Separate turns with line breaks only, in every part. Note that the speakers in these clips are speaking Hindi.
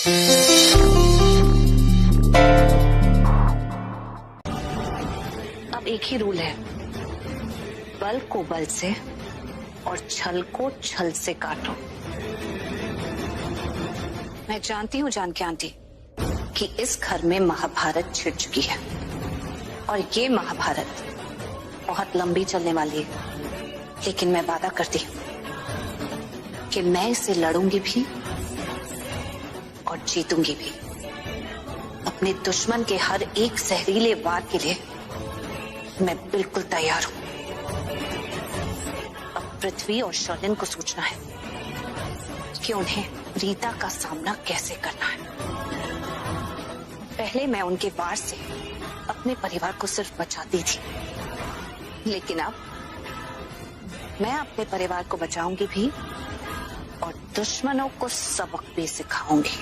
अब एक ही रूल है, बल को बल से और छल को छल से काटो। मैं जानती हूँ जानकी आंटी कि इस घर में महाभारत छिड़ चुकी है और ये महाभारत बहुत लंबी चलने वाली है, लेकिन मैं वादा करती हूँ कि मैं इसे लड़ूंगी भी और जीतूंगी भी। अपने दुश्मन के हर एक जहरीले वार के लिए मैं बिल्कुल तैयार हूं। अब पृथ्वी और शर्लिन को सोचना है कि उन्हें रीता का सामना कैसे करना है। पहले मैं उनके वार से अपने परिवार को सिर्फ बचाती थी, लेकिन अब मैं अपने परिवार को बचाऊंगी भी और दुश्मनों को सबक भी सिखाऊंगी।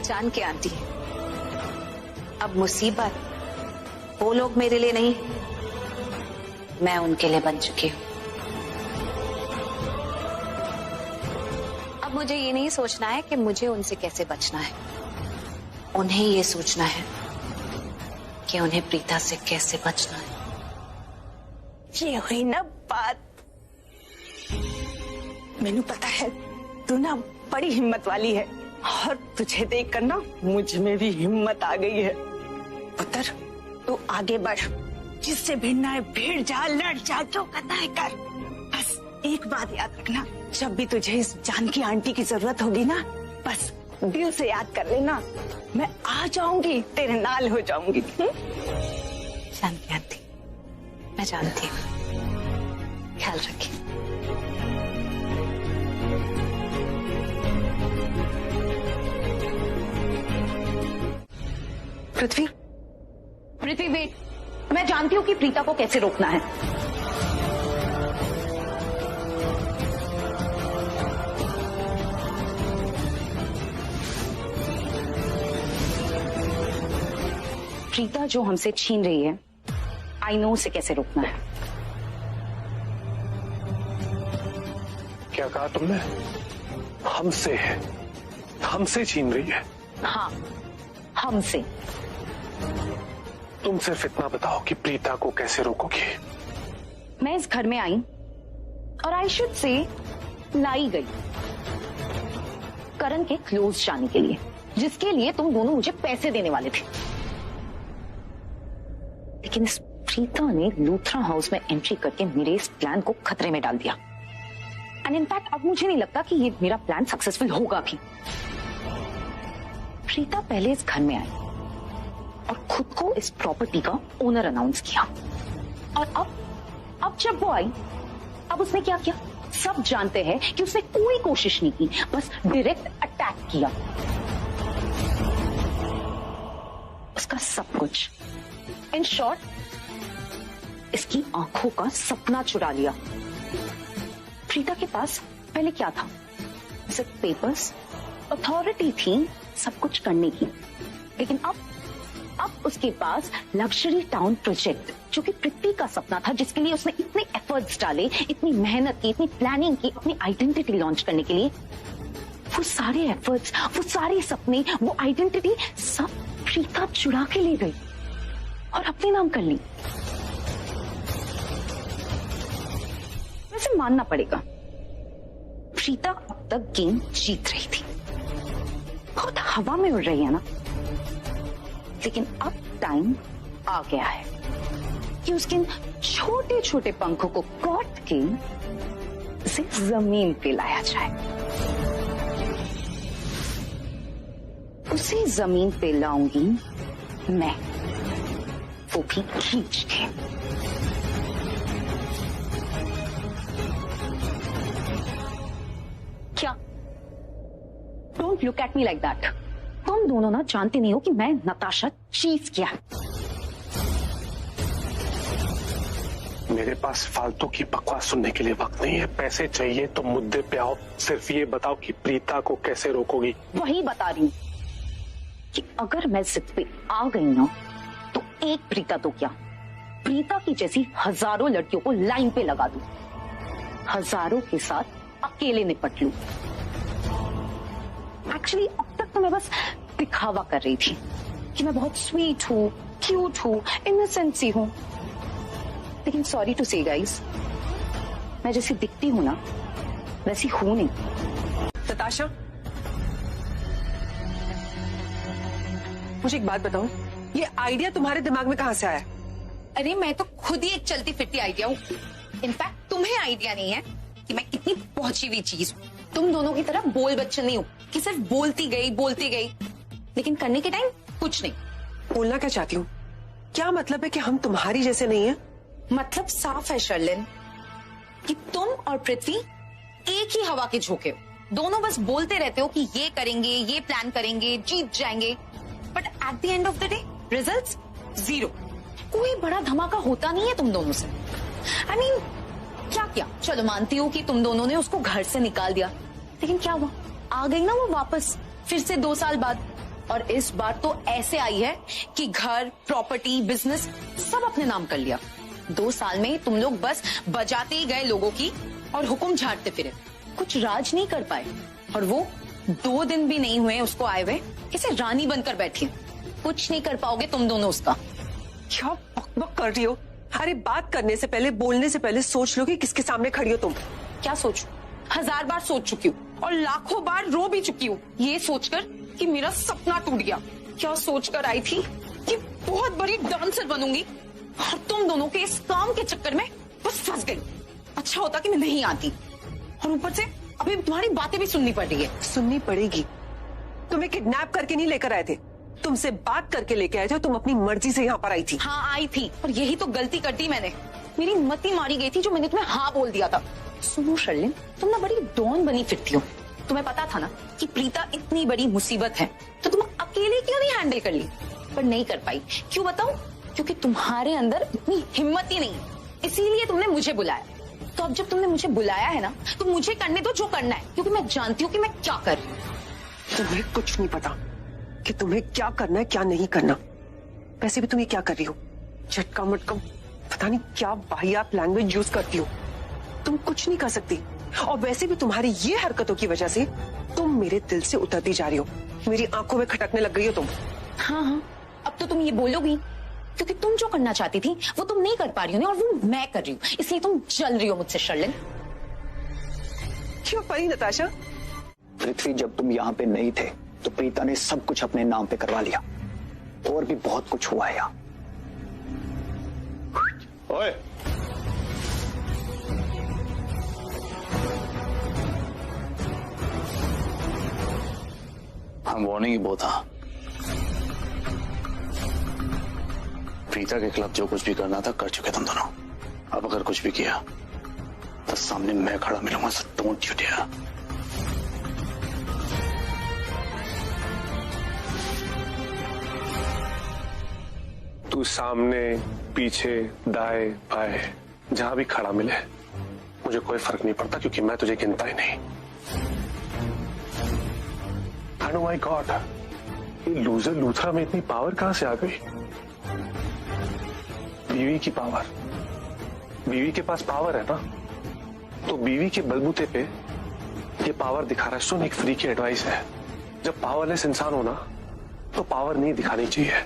जानकी आंटी, अब मुसीबत वो लोग मेरे लिए नहीं, मैं उनके लिए बन चुकी हूं। अब मुझे ये नहीं सोचना है कि मुझे उनसे कैसे बचना है, उन्हें ये सोचना है कि उन्हें प्रीता से कैसे बचना है।
ये हुई ना बात। मैनू पता है तू ना बड़ी हिम्मत वाली है और तुझे देखकर ना मुझ में भी हिम्मत आ गई है। पुत्र तू आगे बढ़, जिससे भिड़ना है भिड़ जा, लड़ जा, जो करना है कर। बस एक बात याद रखना, जब भी तुझे इस जानकी आंटी की जरूरत होगी ना, बस दिल से याद कर लेना, मैं आ जाऊंगी, तेरे नाल हो जाऊंगी।
जानकी आंटी, मैं जानती हूँ, ख्याल रखिए।
पृथ्वी, पृथ्वी वेट, मैं जानती हूँ कि प्रीता को कैसे रोकना है। प्रीता जो हमसे छीन रही है, आई नो उसे कैसे रोकना है।
क्या कहा तुमने? हमसे है, हमसे छीन रही है?
हाँ, हमसे।
तुम सिर्फ इतना बताओ कि प्रीता को कैसे रोकोगी।
मैं इस घर में आई और आई शुड से लाई गई करण के क्लोज जाने के लिए, जिसके लिए तुम दोनों मुझे पैसे देने वाले थे। लेकिन इस प्रीता ने लूथरा हाउस में एंट्री करके मेरे इस प्लान को खतरे में डाल दिया। एंड इनफैक्ट अब मुझे नहीं लगता कि ये मेरा प्लान सक्सेसफुल होगा भी। प्रीता पहले इस घर में आई और खुद को इस प्रॉपर्टी का ओनर अनाउंस किया, और अब जब वो आई, अब उसने क्या किया? सब जानते हैं कि उसने कोई कोशिश नहीं की, बस डायरेक्ट अटैक किया। उसका सब कुछ, इन शॉर्ट, इसकी आंखों का सपना चुरा लिया। प्रीता के पास पहले क्या था? सिर्फ पेपर्स, अथॉरिटी थी सब कुछ करने की, लेकिन अब उसके पास लग्जरी टाउन प्रोजेक्ट, जो कि पृथ्वी का सपना था, जिसके लिए उसने इतने एफर्ट्स डाले, इतनी मेहनत की, इतनी प्लानिंग की अपनी आइडेंटिटी लॉन्च करने के लिए, वो सारे एफर्ट्स, वो सारे सपने, वो आइडेंटिटी सब प्रीता चुरा के ले गई और अपने नाम कर ली। वैसे मानना पड़ेगा, प्रीता अब तक गेम जीत रही थी, बहुत हवा में उड़ रही है ना, लेकिन अब टाइम आ गया है कि उसके इन छोटे छोटे पंखों को काट के उसे जमीन पे लाया जाए। उसे जमीन पे लाऊंगी मैं, वो भी खींच के। क्या? Don't look at me like that. तुम दोनों ना जानते नहीं हो कि मैं नताशा चीज क्या है।
मेरे पास फालतू की बकवास सुनने के लिए वक्त नहीं है। पैसे चाहिए तो मुद्दे पे आओ। सिर्फ ये बताओ कि प्रीता को कैसे रोकोगी।
वही बता रही हूँ कि अगर मैं जिद पे आ गई ना, तो एक प्रीता तो क्या, प्रीता की जैसी हजारों लड़कियों को लाइन पे लगा दूं, हजारों के साथ अकेले निपट लूं। एक्चुअली अब तक तो मैं बस दिखावा कर रही थी कि मैं बहुत स्वीट हूँ, क्यूट हूँ, इनोसेंट सी हूँ। लेकिन सॉरी टू से गाइस, मैं जैसी दिखती हूँ ना वैसी हूं नहीं।
नताशा, मुझे एक बात बताओ, ये आइडिया तुम्हारे दिमाग में कहाँ से आया?
अरे मैं तो खुद ही एक चलती फिरती आइडिया हूँ। इनफैक्ट तुम्हें आइडिया नहीं है कि मैं कितनी पहुंची हुई चीज हूँ। तुम दोनों की तरह बोल बच्चन नहीं हूँ कि सिर्फ बोलती गई, लेकिन करने के टाइम कुछ नहीं।
बोलना क्या चाहती हूँ? क्या मतलब है कि हम तुम्हारी जैसे नहीं है?
मतलब साफ है शर्लिन कि तुम और पृथ्वी एक ही हवा के झोंके हो। दोनों बस बोलते रहते हो कि ये करेंगे, ये प्लान करेंगे, जीत जाएंगे, but at the end of the day results zero. कोई बड़ा धमाका होता नहीं है तुम दोनों से। आई मीन क्या चलो मानती हूँ कि तुम दोनों ने उसको घर से निकाल दिया, लेकिन क्या हुआ? आ गई ना वो वापस फिर से 2 साल बाद। और इस बार तो ऐसे आई है कि घर, प्रॉपर्टी, बिजनेस सब अपने नाम कर लिया। 2 साल में तुम लोग बस बजाते ही गए लोगों की और हुक्म झाड़ते फिरे, कुछ राज नहीं कर पाए। और वो 2 दिन भी नहीं हुए उसको आए हुए, इसे रानी बनकर बैठी। कुछ नहीं कर पाओगे तुम दोनों उसका।
क्या बकबक कर रही हो? अरे बात करने से पहले, बोलने से पहले सोच लो कि किसके सामने खड़ी हो तुम।
क्या सोचूं? 1000 बार सोच चुकी हूँ और लाखों बार रो भी चुकी हूँ, ये सोचकर कि मेरा सपना टूट गया। क्या सोचकर आई थी कि बहुत बड़ी डांसर बनूंगी, और तुम दोनों के इस काम के चक्कर में बस फंस गई। अच्छा होता कि मैं नहीं आती, और ऊपर से अभी तुम्हारी बातें भी सुननी पड़ रही है।
सुननी पड़ेगी। तुम्हें किडनैप करके नहीं लेकर आए थे, तुमसे बात करके लेके आए थे। तुम अपनी मर्जी से यहाँ पर आई थी।
हाँ आई थी, और यही तो गलती कर दी मैंने। मेरी मती मारी गई थी जो मैंने तुम्हें हाँ बोल दिया था। सुनो शर्लिन, तुम ना बड़ी डॉन बनी फिरती हो। तुम्हें पता था ना कि प्रीता इतनी बड़ी मुसीबत है, तो तुम अकेले क्यों नहीं हैंडल कर ली? पर नहीं कर पाई। क्यों बताऊं? क्योंकि तुम्हारे अंदर इतनी हिम्मत ही नहीं, इसीलिए तुमने मुझे बुलाया। तो अब जब तुमने मुझे बुलाया है ना, तो मुझे करने दो जो करना है, क्योंकि मैं जानती हूँ कि मैं क्या कर रही हूँ।
तुम्हें कुछ नहीं पता कि तुम्हें क्या करना है, क्या नहीं करना। वैसे भी तुम ये क्या कर रही हो? झटका मटका पता नहीं क्या वाहियात लैंग्वेज यूज करती हो। तुम कुछ नहीं कर सकती, और वैसे भी तुम्हारी ये हरकतों की वजह से तुम मेरे दिल से उतरती जा रही हो। मेरी आंखों में खटकने लग गई हो तुम।
हाँ, अब तो तुम ये बोलोगी, क्योंकि तुम जो करना चाहती थी वो तुम नहीं कर पा रही हो ना, और वो मैं कर रही हूँ, इसलिए तुम जल रही हो मुझसे शर्लिन।
क्यों परी नताशा?
पृथ्वी, जब तुम यहाँ पे नहीं थे तो प्रीता ने सब कुछ अपने नाम पे करवा लिया, और भी बहुत कुछ हुआ है यहाँ।
ओए,
हम वार्निंग ही बहुत था। प्रीता के खिलाफ जो कुछ भी करना था कर चुके तुम दोनों। अब अगर कुछ भी किया तो सामने मैं खड़ा मिलूंगा, सो डोंट यू डेयर।
तू सामने, पीछे, दाएं, बाएं, जहां भी खड़ा मिले मुझे कोई फर्क नहीं पड़ता, क्योंकि मैं तुझे गिनता ही नहीं। Oh my God, ये लूजर लूथरा में इतनी पावर कहां से आ गई? बीवी की पावर। बीवी के पास पावर है ना, तो बीवी के बलबूते पे ये पावर दिखा रहा है। सुन, एक फ्री की एडवाइस है, जब पावरलेस इंसान हो ना तो पावर नहीं दिखानी चाहिए,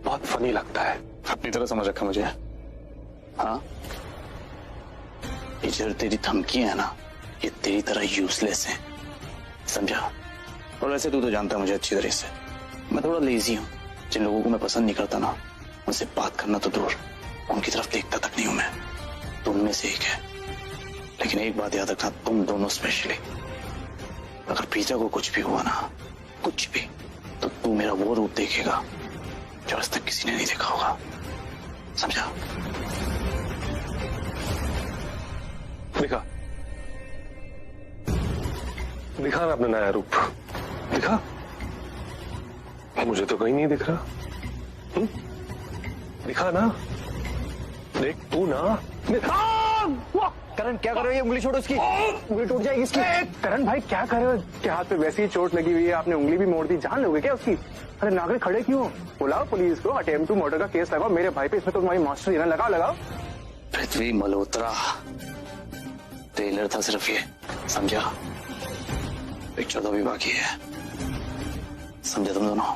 बहुत फनी लगता है।
अपनी तरह समझ रखा मुझे। हाँ, ये जो तेरी धमकी है ना, ये तेरी तरह यूजलेस है, समझा? और वैसे तू तो जानता है मुझे अच्छी तरह से, मैं थोड़ा लेजी हूँ। जिन लोगों को मैं पसंद नहीं करता ना, उनसे बात करना तो दूर, उनकी तरफ देखता तक नहीं हूं मैं। तुम में से एक है, लेकिन एक बात याद रखना, तुम दोनों स्पेशली, अगर प्रीता को कुछ भी हुआ ना, कुछ भी, तो तू मेरा वो रूप देखेगा जो आज तक किसी ने नहीं देखा होगा, समझा?
दिखा दिखा ना अपना नया रूप, दिखा। मुझे तो कहीं नहीं दिख रहा। दिखा ना, देख तू ना।
करण, क्या कर रहे हो? ये उंगली छोड़ो उसकी, उंगली टूट जाएगी इसकी।
करण भाई क्या कर रहे हो? के हाथ पे वैसी ही चोट लगी हुई है, आपने उंगली भी मोड़ दी, जान लोगे क्या उसकी? अरे नागरिक खड़े क्यों? बुलाओ पुलिस को, अटेम्प्ट टू मर्डर का केस लगाओ मेरे भाई पे, इसमें तो तुम्हारी मास्टरी है ना, लगाओ लगाओ।
पृथ्वी मल्होत्रा, ट्रेलर था सिर्फ ये, समझा? पिक्चर तो अभी बाकी है, समझा तुम दोनों?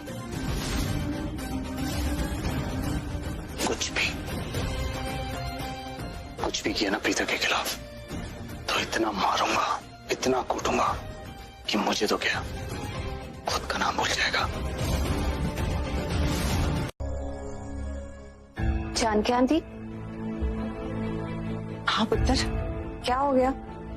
कुछ भी किया ना प्रीता के खिलाफ तो इतना मारूंगा, इतना कूटूंगा कि मुझे तो क्या खुद का नाम भूल जाएगा।
जानकी आंटी,
हाँ पुत्र,
क्या हो गया?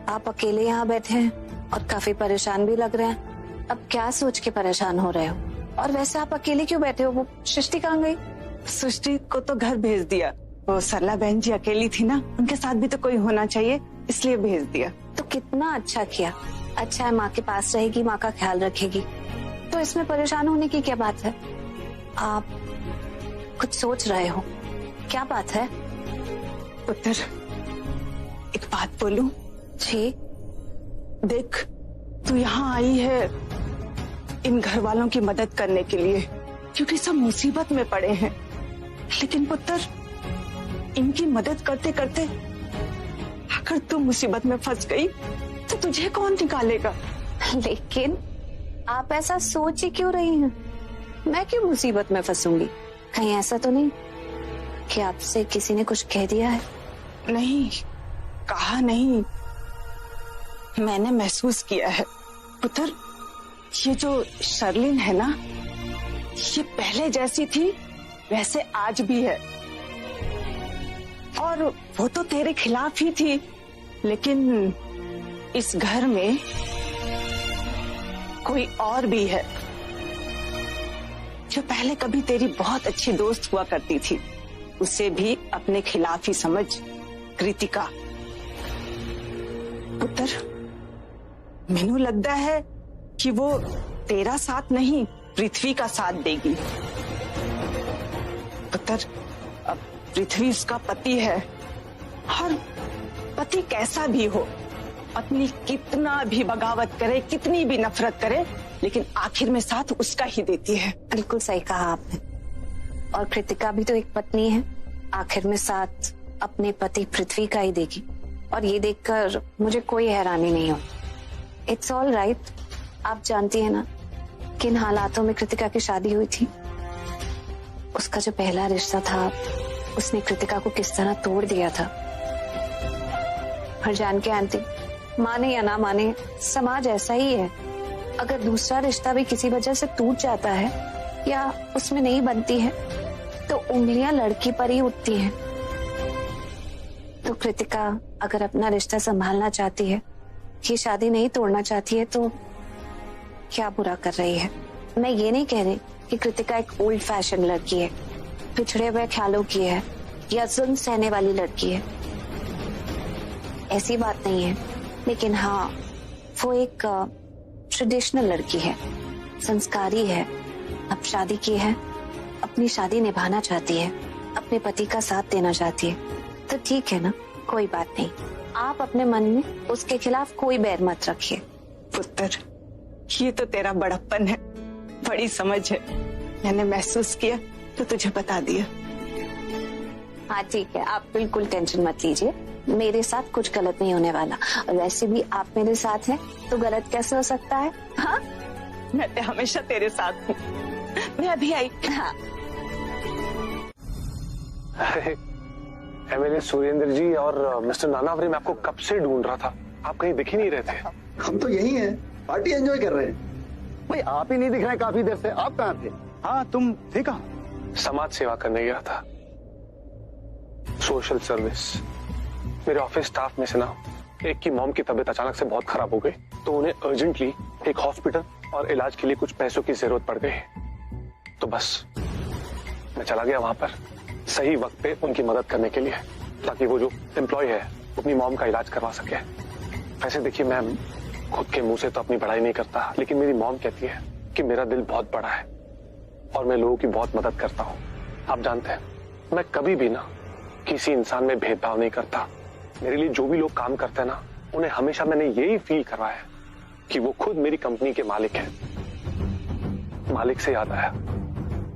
आप अकेले यहाँ बैठे हैं और काफी परेशान भी लग रहे हैं। अब क्या सोच के परेशान हो रहे हो? और वैसे आप अकेले क्यों बैठे हो? वो सृष्टि कहाँ गई?
सृष्टि को तो घर भेज दिया। वो सरला बहन जी अकेली थी ना, उनके साथ भी तो कोई होना चाहिए, इसलिए भेज दिया।
तो कितना अच्छा किया। अच्छा है, माँ के पास रहेगी, माँ का ख्याल रखेगी, तो इसमें परेशान होने की क्या बात है? आप कुछ सोच रहे हो, क्या बात है?
पुत्र, एक बात बोलूं?
जी।
देख, तू यहाँ आई है इन घर वालों की मदद करने के लिए, क्योंकि सब मुसीबत में पड़े हैं। लेकिन पुत्र, इनकी मदद करते करते अगर तू मुसीबत में फंस गई तो तुझे कौन निकालेगा?
लेकिन आप ऐसा सोच ही क्यों रही हैं? मैं क्यों मुसीबत में फंसूंगी? कहीं ऐसा तो नहीं कि आपसे किसी ने कुछ कह दिया है?
नहीं, कहा नहीं, मैंने महसूस किया है। पुत्र, ये जो शर्लिन है ना, ये पहले जैसी थी वैसे आज भी है, और वो तो तेरे खिलाफ ही थी, लेकिन इस घर में कोई और भी है जो पहले कभी तेरी बहुत अच्छी दोस्त हुआ करती थी, उसे भी अपने खिलाफ ही समझ, कृतिका। पुत्र, मैनू लगता है कि वो तेरा साथ नहीं, पृथ्वी का साथ देगी। पुत्र, अब पृथ्वी उसका पति है, और पति कैसा भी हो, पत्नी कितना भी बगावत करे, कितनी भी नफरत करे, लेकिन आखिर में साथ उसका ही देती है।
बिल्कुल सही कहा आपने। और कृतिका भी तो एक पत्नी है, आखिर में साथ अपने पति पृथ्वी का ही देगी। और ये देखकर मुझे कोई हैरानी नहीं हो। It's all right. आप जानती है ना किन हालातों में कृतिका की शादी हुई थी? उसका जो पहला रिश्ता था, उसने कृतिका को किस तरह तोड़ दिया था। और जानकी आंटी, माने या ना माने, समाज ऐसा ही है। अगर दूसरा रिश्ता भी किसी वजह से टूट जाता है या उसमें नहीं बनती है तो उंगलियां लड़की पर ही उठती हैं। तो कृतिका अगर अपना रिश्ता संभालना चाहती है, ये शादी नहीं तोड़ना चाहती है, तो क्या बुरा कर रही है। मैं ये नहीं कह रही कि कृतिका एक ओल्ड फैशन लड़की है, पिछड़े हुए ख्यालों की है या जुल्म सहने वाली लड़की है, ऐसी बात नहीं है। लेकिन हाँ, वो एक ट्रेडिशनल लड़की है, संस्कारी है, अब शादी की है, अपनी शादी निभाना चाहती है, अपने पति का साथ देना चाहती है, तो ठीक है ना, कोई बात नहीं। आप अपने मन में उसके खिलाफ कोई बैर मत रखिए।
पुत्र, ये तो तेरा बड़प्पन है, बड़ी समझ है। मैंने महसूस किया तो तुझे बता दिया।
हाँ ठीक है, आप बिल्कुल टेंशन मत लीजिए, मेरे साथ कुछ गलत नहीं होने वाला। और वैसे भी आप मेरे साथ हैं तो गलत कैसे हो सकता है? हाँ,
मैं तो हमेशा तेरे साथ हूँ। मैं अभी आई।
हाँ।
एमएलए सुरेंद्र जी और मिस्टर नानावरी, मैं आपको कब से ढूंढ रहा था, आप कहीं दिख ही नहीं रहे थे।
हम तो यही हैं, पार्टी एंजॉय कर रहे हैं। भाई आप ही नहीं दिख रहे काफी देर से, आप कहाँ थे? हाँ तुम थे कहाँ?
समाज सेवा करने गया था, सोशल सर्विस। मेरे ऑफिस स्टाफ में से ना एक की मॉम की तबीयत अचानक से बहुत खराब हो गई, तो उन्हें अर्जेंटली एक हॉस्पिटल और इलाज के लिए कुछ पैसों की जरूरत पड़ गई। तो बस मैं चला गया वहां पर सही वक्त पे उनकी मदद करने के लिए, ताकि वो जो एम्प्लॉय है अपनी मॉम का इलाज करवा सके। वैसे देखिए, मैं खुद के मुंह से तो अपनी बड़ाई नहीं करता, लेकिन मेरी मॉम कहती है कि मेरा दिल बहुत बड़ा है और मैं लोगों की बहुत मदद करता हूँ। आप जानते हैं, मैं कभी भी ना किसी इंसान में भेदभाव नहीं करता। मेरे लिए जो भी लोग काम करते हैं ना, उन्हें हमेशा मैंने यही फील करवाया कि वो खुद मेरी कंपनी के मालिक हैं। मालिक से याद आया,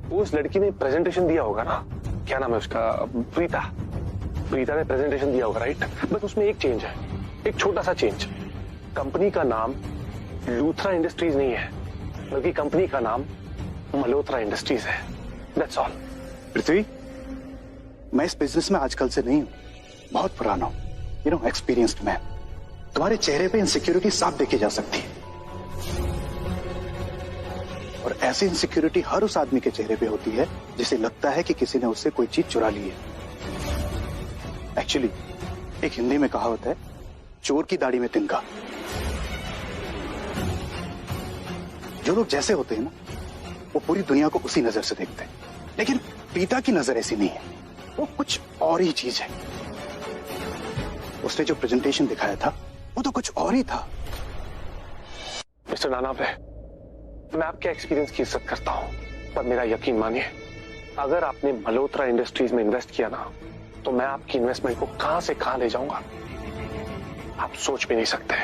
वो उस लड़की ने प्रेजेंटेशन दिया होगा ना, क्या नाम है उसका, प्रीता ने प्रेजेंटेशन दिया होगा, राइट? बस उसमें एक चेंज है, एक छोटा सा चेंज। कंपनी का नाम लूथरा इंडस्ट्रीज नहीं है, बल्कि कंपनी का नाम मल्होत्रा इंडस्ट्रीज है। That's all.
पृथ्वी, मैं इस बिजनेस में आजकल से नहीं हूं, बहुत पुराना हूं, एक्सपीरियंस्ड मैन। तुम्हारे चेहरे पे इनसिक्योरिटी साफ देखी जा सकती है, और ऐसी इनसिक्योरिटी हर उस आदमी के चेहरे पे होती है जिसे लगता है कि किसी ने उससे कोई चीज चुरा ली है। एक्चुअली एक हिंदी में कहावत है, चोर की दाढ़ी में तिनका। जो लोग जैसे होते हैं ना, वो पूरी दुनिया को उसी नजर से देखते हैं, लेकिन प्रीता की नजर ऐसी नहीं है, वो कुछ और ही चीज है। उसने जो प्रेजेंटेशन दिखाया था वो तो कुछ और ही था।
मिस्टर नानावरे, मैं आपके एक्सपीरियंस की इज्जत करता हूं, पर मेरा यकीन मानिए, अगर आपने मल्होत्रा इंडस्ट्रीज में इन्वेस्ट किया ना, तो मैं आपकी इन्वेस्टमेंट को कहां से कहां ले जाऊंगा, आप सोच भी नहीं सकते।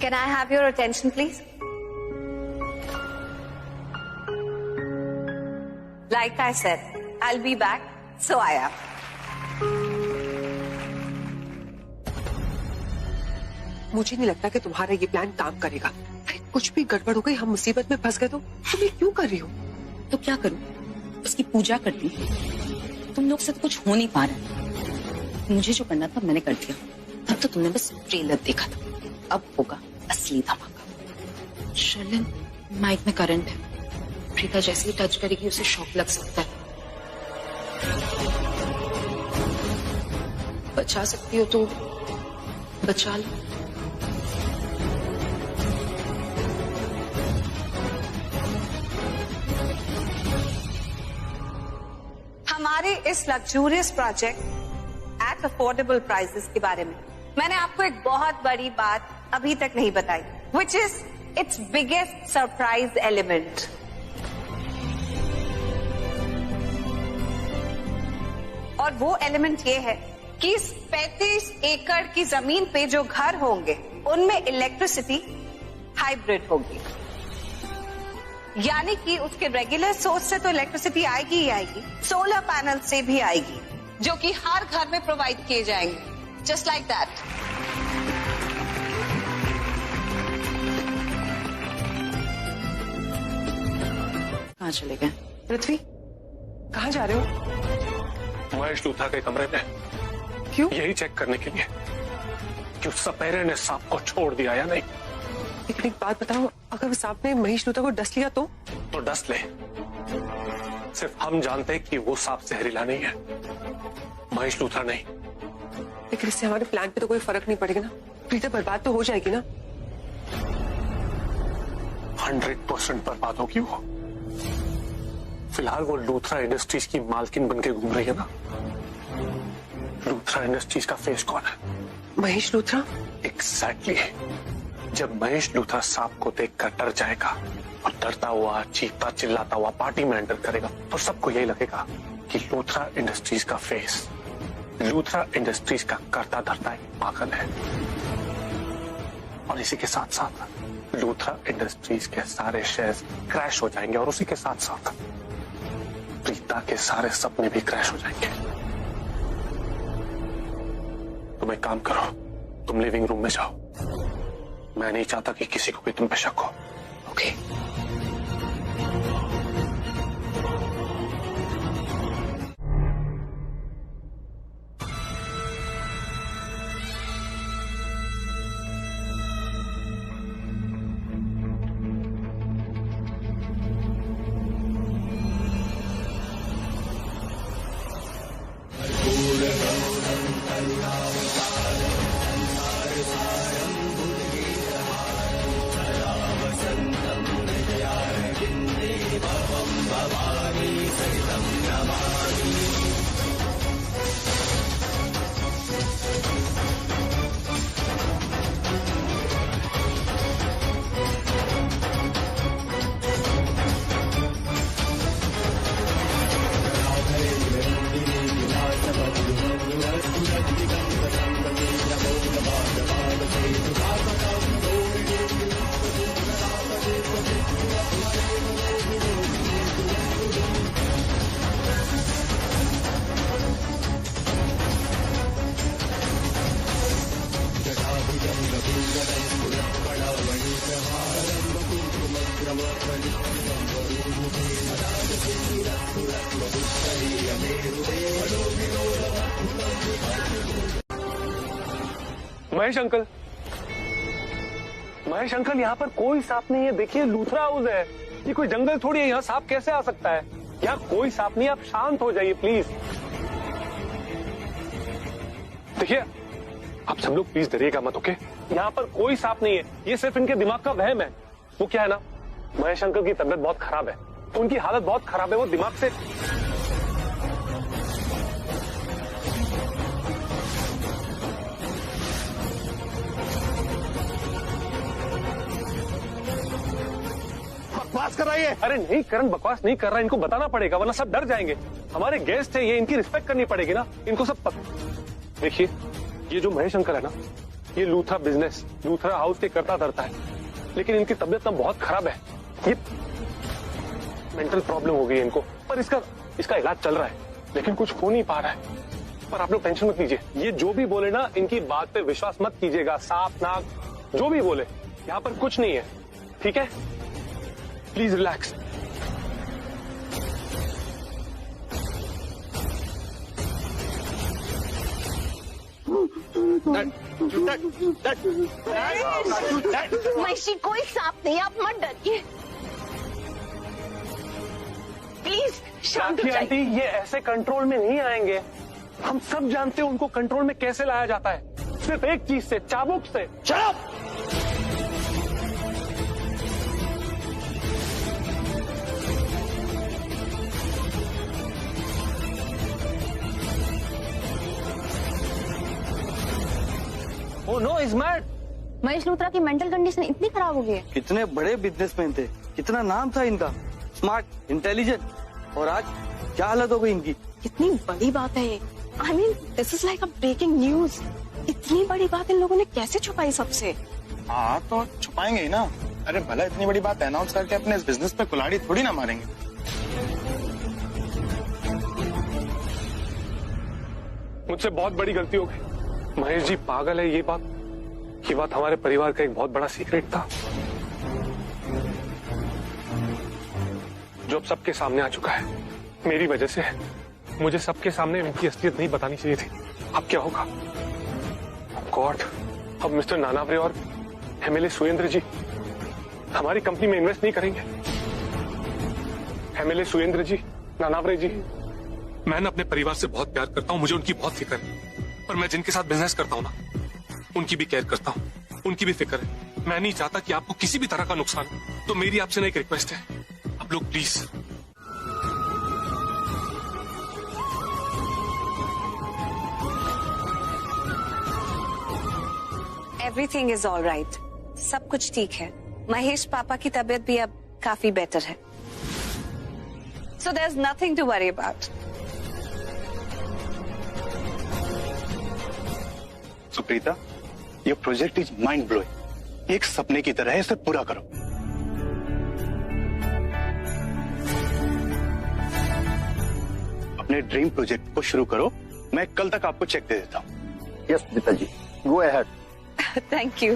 Can I have your attention, please? Like I said, I'll be back, so I am.
मुझे नहीं लगता कि तुम्हारा ये प्लान काम करेगा। अरे कुछ भी गड़बड़ हो गई, हम मुसीबत में फंस गए तो तुम ये क्यों कर रही हो?
तो क्या करूं? उसकी पूजा करती। तुम लोग से तो कुछ हो नहीं पा रहा। मुझे जो करना था मैंने कर दिया। तब तो तुमने बस ट्रेलर देखा था, अब होगा असली धमाका। शर्लिन, माइक में करंट है, प्रीता जैसे ही टच करेगी उसे शॉक लग सकता है। बचा सकती हो तो बचा लो।
हमारे इस luxurious project at affordable prices के बारे में मैंने आपको एक बहुत बड़ी बात अभी तक नहीं बताई, which is it's biggest surprise element. और वो एलिमेंट ये है कि इस 35 एकड़ की जमीन पे जो घर होंगे उनमें इलेक्ट्रिसिटी हाइब्रिड होगी, यानी कि उसके रेगुलर सोर्स से तो इलेक्ट्रिसिटी आएगी ही आएगी, सोलर पैनल से भी आएगी, जो कि हर घर में प्रोवाइड किए जाएंगे, जस्ट लाइक दैट।
कहाँ चले गए?
पृथ्वी, कहाँ जा रहे हो?
महेश लूथरा के कमरे में।
क्यों?
यही चेक करने के लिए कि उस सपेरे ने सांप को छोड़ दिया या नहीं।
लेकिन एक बात बताओ, अगर उस सांप ने महेश लूथरा को डस लिया तो
डस ले। सिर्फ हम जानते हैं कि वो सांप जहरीला नहीं है, महेश लूथरा नहीं।
लेकिन इससे हमारे प्लान पे तो कोई फर्क नहीं पड़ेगा ना, प्रीता बर्बाद तो हो जाएगी ना।
100% बर्बाद होगी वो। फिलहाल वो लूथरा इंडस्ट्रीज की मालकिन बनके घूम रही है ना। लूथरा इंडस्ट्रीज का फेस कौन है?
महेश लूथरा।
एग्जैक्टली। जब महेश लूथरा सांप को देखकर डर जाएगा और डरता हुआ, चीखता चिल्लाता हुआ पार्टी में एंटर करेगा, तो सबको यही लगेगा कि लूथरा इंडस्ट्रीज का फेस, लूथरा इंडस्ट्रीज का करता धरता एक पागल है। और इसी के साथ साथ लूथरा इंडस्ट्रीज के सारे शेयर्स क्रैश हो जाएंगे, और उसी के साथ साथ प्रीता के सारे सपने भी क्रैश हो जाएंगे। तुम एक काम करो, तुम लिविंग रूम में जाओ। मैं नहीं चाहता कि किसी को भी तुम पे शक हो। Okay? Mahesh uncle, Mahesh uncle, यहाँ पर कोई सांप नहीं है। देखिए लूथरा हाउस है, ये कोई जंगल थोड़ी है, यहाँ सांप कैसे आ सकता है? यहाँ कोई सांप नहीं, आप शांत हो जाइए प्लीज। देखिए आप सब लोग प्लीज डरिएगा मत, ओके? यहाँ पर कोई सांप नहीं है, ये सिर्फ इनके दिमाग का वहम है। वो क्या है ना, महेश अंकल की तबीयत बहुत खराब है, उनकी हालत बहुत खराब है, वो दिमाग से
बकवास कर रहा है।
अरे नहीं करण, बकवास नहीं कर रहा, इनको बताना पड़ेगा वरना सब डर जाएंगे। हमारे गेस्ट है ये, इनकी रिस्पेक्ट करनी पड़ेगी ना, इनको सब देखिए ये जो महेश अंकल है ना, ये लूथरा बिजनेस, लूथरा हाउस के करता धरता है, लेकिन इनकी तबीयत ना बहुत खराब है, ये मेंटल प्रॉब्लम हो गई है इनको, पर इसका इलाज चल रहा है, लेकिन कुछ हो नहीं पा रहा है। पर आप लोग टेंशन मत लीजिए, ये जो भी बोले ना, इनकी बात पे विश्वास मत कीजिएगा। सांप नाग जो भी बोले, यहाँ पर कुछ नहीं है, ठीक है? Please relax.
महेशी कोई सांप नहीं, आप मत डरिए, प्लीज शांत हो
आंटी,
जाइए।
ये ऐसे कंट्रोल में नहीं आएंगे। हम सब जानते हैं उनको कंट्रोल में कैसे लाया जाता है, सिर्फ एक चीज से, चाबुक से।
Shut
oh no, is mad.
Mahesh Luthra की मेंटल कंडीशन इतनी खराब हो गई है।
कितने बड़े बिजनेसमैन थे, कितना नाम था इनका, स्मार्ट, इंटेलिजेंट, और आज क्या हालत हो गई इनकी।
कितनी बड़ी बात है ये, I mean this is like a breaking news. इतनी बड़ी बात इन लोगों ने कैसे छुपाई सबसे?
हाँ तो छुपाएंगे ही ना। अरे भला इतनी बड़ी बात अनाउंस करके अपने इस बिजनेस पे कुल्हाड़ी थोड़ी ना मारेंगे।
मुझसे बहुत बड़ी गलती हो गई। महेश जी पागल है, ये बात हमारे परिवार का एक बहुत बड़ा सीक्रेट था, जो अब सबके सामने आ चुका है। मेरी वजह से मुझे सबके सामने इनकी असलियत नहीं बतानी चाहिए थी। अब क्या होगा? गॉड, अब मिस्टर नानावरे और एमएलए सुरेंद्र जी हमारी कंपनी में इन्वेस्ट नहीं करेंगे। एमएलए सुरेंद्र जी, नानावरे जी, मैं अपने परिवार से बहुत प्यार करता हूँ, मुझे उनकी बहुत फिक्र है, पर मैं जिनके साथ बिजनेस करता हूँ ना, उनकी भी केयर करता हूँ, उनकी भी फिक्र है। मैं नहीं चाहता कि आपको किसी भी तरह का नुकसान हो, तो मेरी आपसे एक रिक्वेस्ट है, आप लोग please
everything is all right, सब कुछ ठीक है। महेश पापा की तबीयत भी अब काफी बेटर है, so there is nothing to worry about.
Supreeta, ये प्रोजेक्ट इज माइंड ब्लोइंग, एक सपने की तरह है, इसे पूरा करो। अपने ड्रीम प्रोजेक्ट को शुरू करो, मैं कल तक आपको चेक दे देता हूँ।
यस पिताजी, गो अहेड।
Thank you.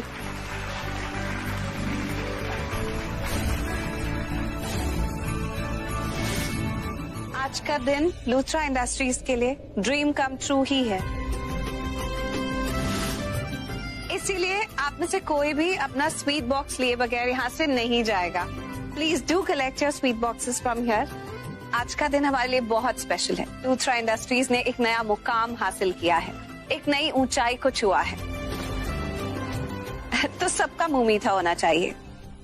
आज का दिन लूथरा इंडस्ट्रीज के लिए ड्रीम कम ट्रू ही है, इसीलिए आप में से कोई भी अपना स्वीट बॉक्स लिए बगैर यहाँ से नहीं जाएगा। Please do collect your sweet boxes from here. आज का दिन हमारे लिए बहुत स्पेशल है। लूथरा इंडस्ट्रीज ने एक नया मुकाम हासिल किया है, एक नई ऊंचाई को छुआ है, तो सबका मुंह मीठा होना चाहिए।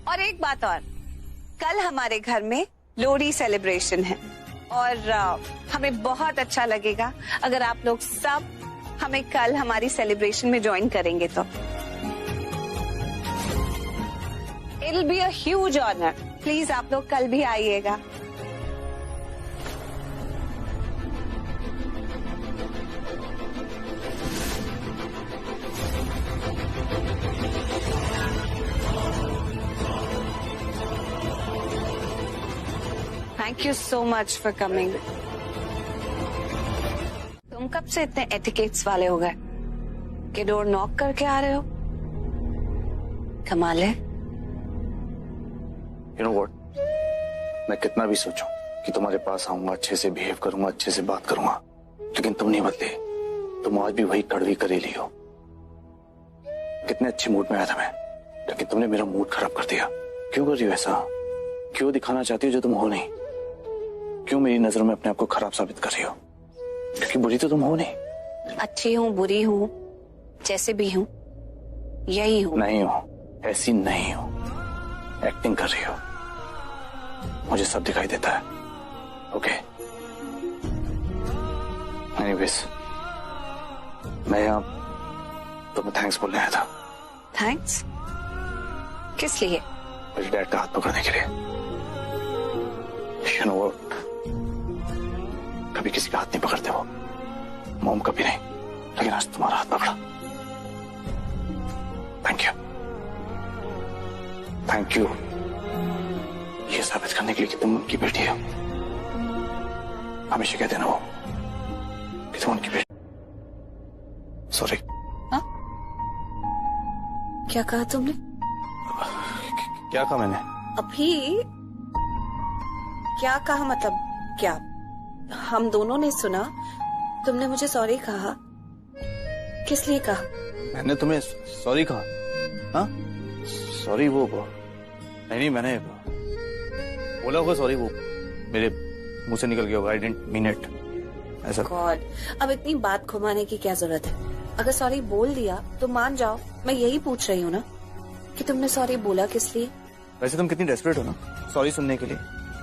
और एक बात और, कल हमारे घर में लोहड़ी सेलिब्रेशन है, और हमें बहुत अच्छा लगेगा अगर आप लोग सब हमें कल हमारी सेलिब्रेशन में ज्वाइन करेंगे। तो it be a huge honour, please आप लोग कल भी आइएगा। Thank you so much for coming. तुम कब से इतने एटिकेट्स वाले हो गए कि डोर नॉक करके आ रहे हो? कमाल है।
यू नो व्हाट, मैं कितना भी सोचूं कि तुम्हारे पास आऊंगा, अच्छे से बिहेव करूंगा, अच्छे से बात करूंगा, लेकिन तुम नहीं बदले। तुम आज भी वही कड़वी करेली हो। कितने अच्छे मूड में आया था मैं, लेकिन तुमने मेरा मूड खराब कर दिया। क्यों कर रही हो ऐसा? क्यों दिखाना चाहती हो जो तुम हो नहीं? क्यों मेरी नजर में अपने आप को खराब साबित कर रही हो? क्योंकि बुरी तो तुम हो नहीं।
अच्छी हूँ, बुरी हूँ, जैसे भी हूँ, यही हूँ।
नहीं हो, ऐसी नहीं हो, एक्टिंग कर रही हो। मुझे सब दिखाई देता है। ओके, एनीवेज, मैं यहाँ तुम्हें थैंक्स बोलने आया था।
थैंक्स? किस लिए?
मेरे डैड का हाथ पकड़ने के लिए। You know what? कभी किसी का हाथ नहीं पकड़ते वो, मॉम कभी नहीं, लेकिन आज तुम्हारा हाथ पकड़ा। थैंक यू, थैंक यू, ये साबित करने के लिए कि तुम उनकी बेटी हो। हमेशा कहते ना वो कि तुम उनकी बेटी। सॉरी।
हाँ? क्या कहा तुमने?
क्या कहा मैंने?
अभी क्या कहा? मतलब क्या? हम दोनों ने सुना, तुमने मुझे सॉरी कहा। किस लिए कहा?
मैंने तुम्हें सॉरी कहा? हाँ, सॉरी वो नहीं, मैंने बोला होगा सॉरी, वो मेरे मुंह से निकल गया होगा। आई डिडंट मीन इट ऐसा।
गॉड, अब इतनी बात घुमाने की क्या जरूरत है? अगर सॉरी बोल दिया तो मान जाओ। मैं यही पूछ रही हूँ ना कि तुमने सॉरी बोला किस लिए?
वैसे तुम कितनी डेस्परेट हो ना सॉरी सुनने के लिए।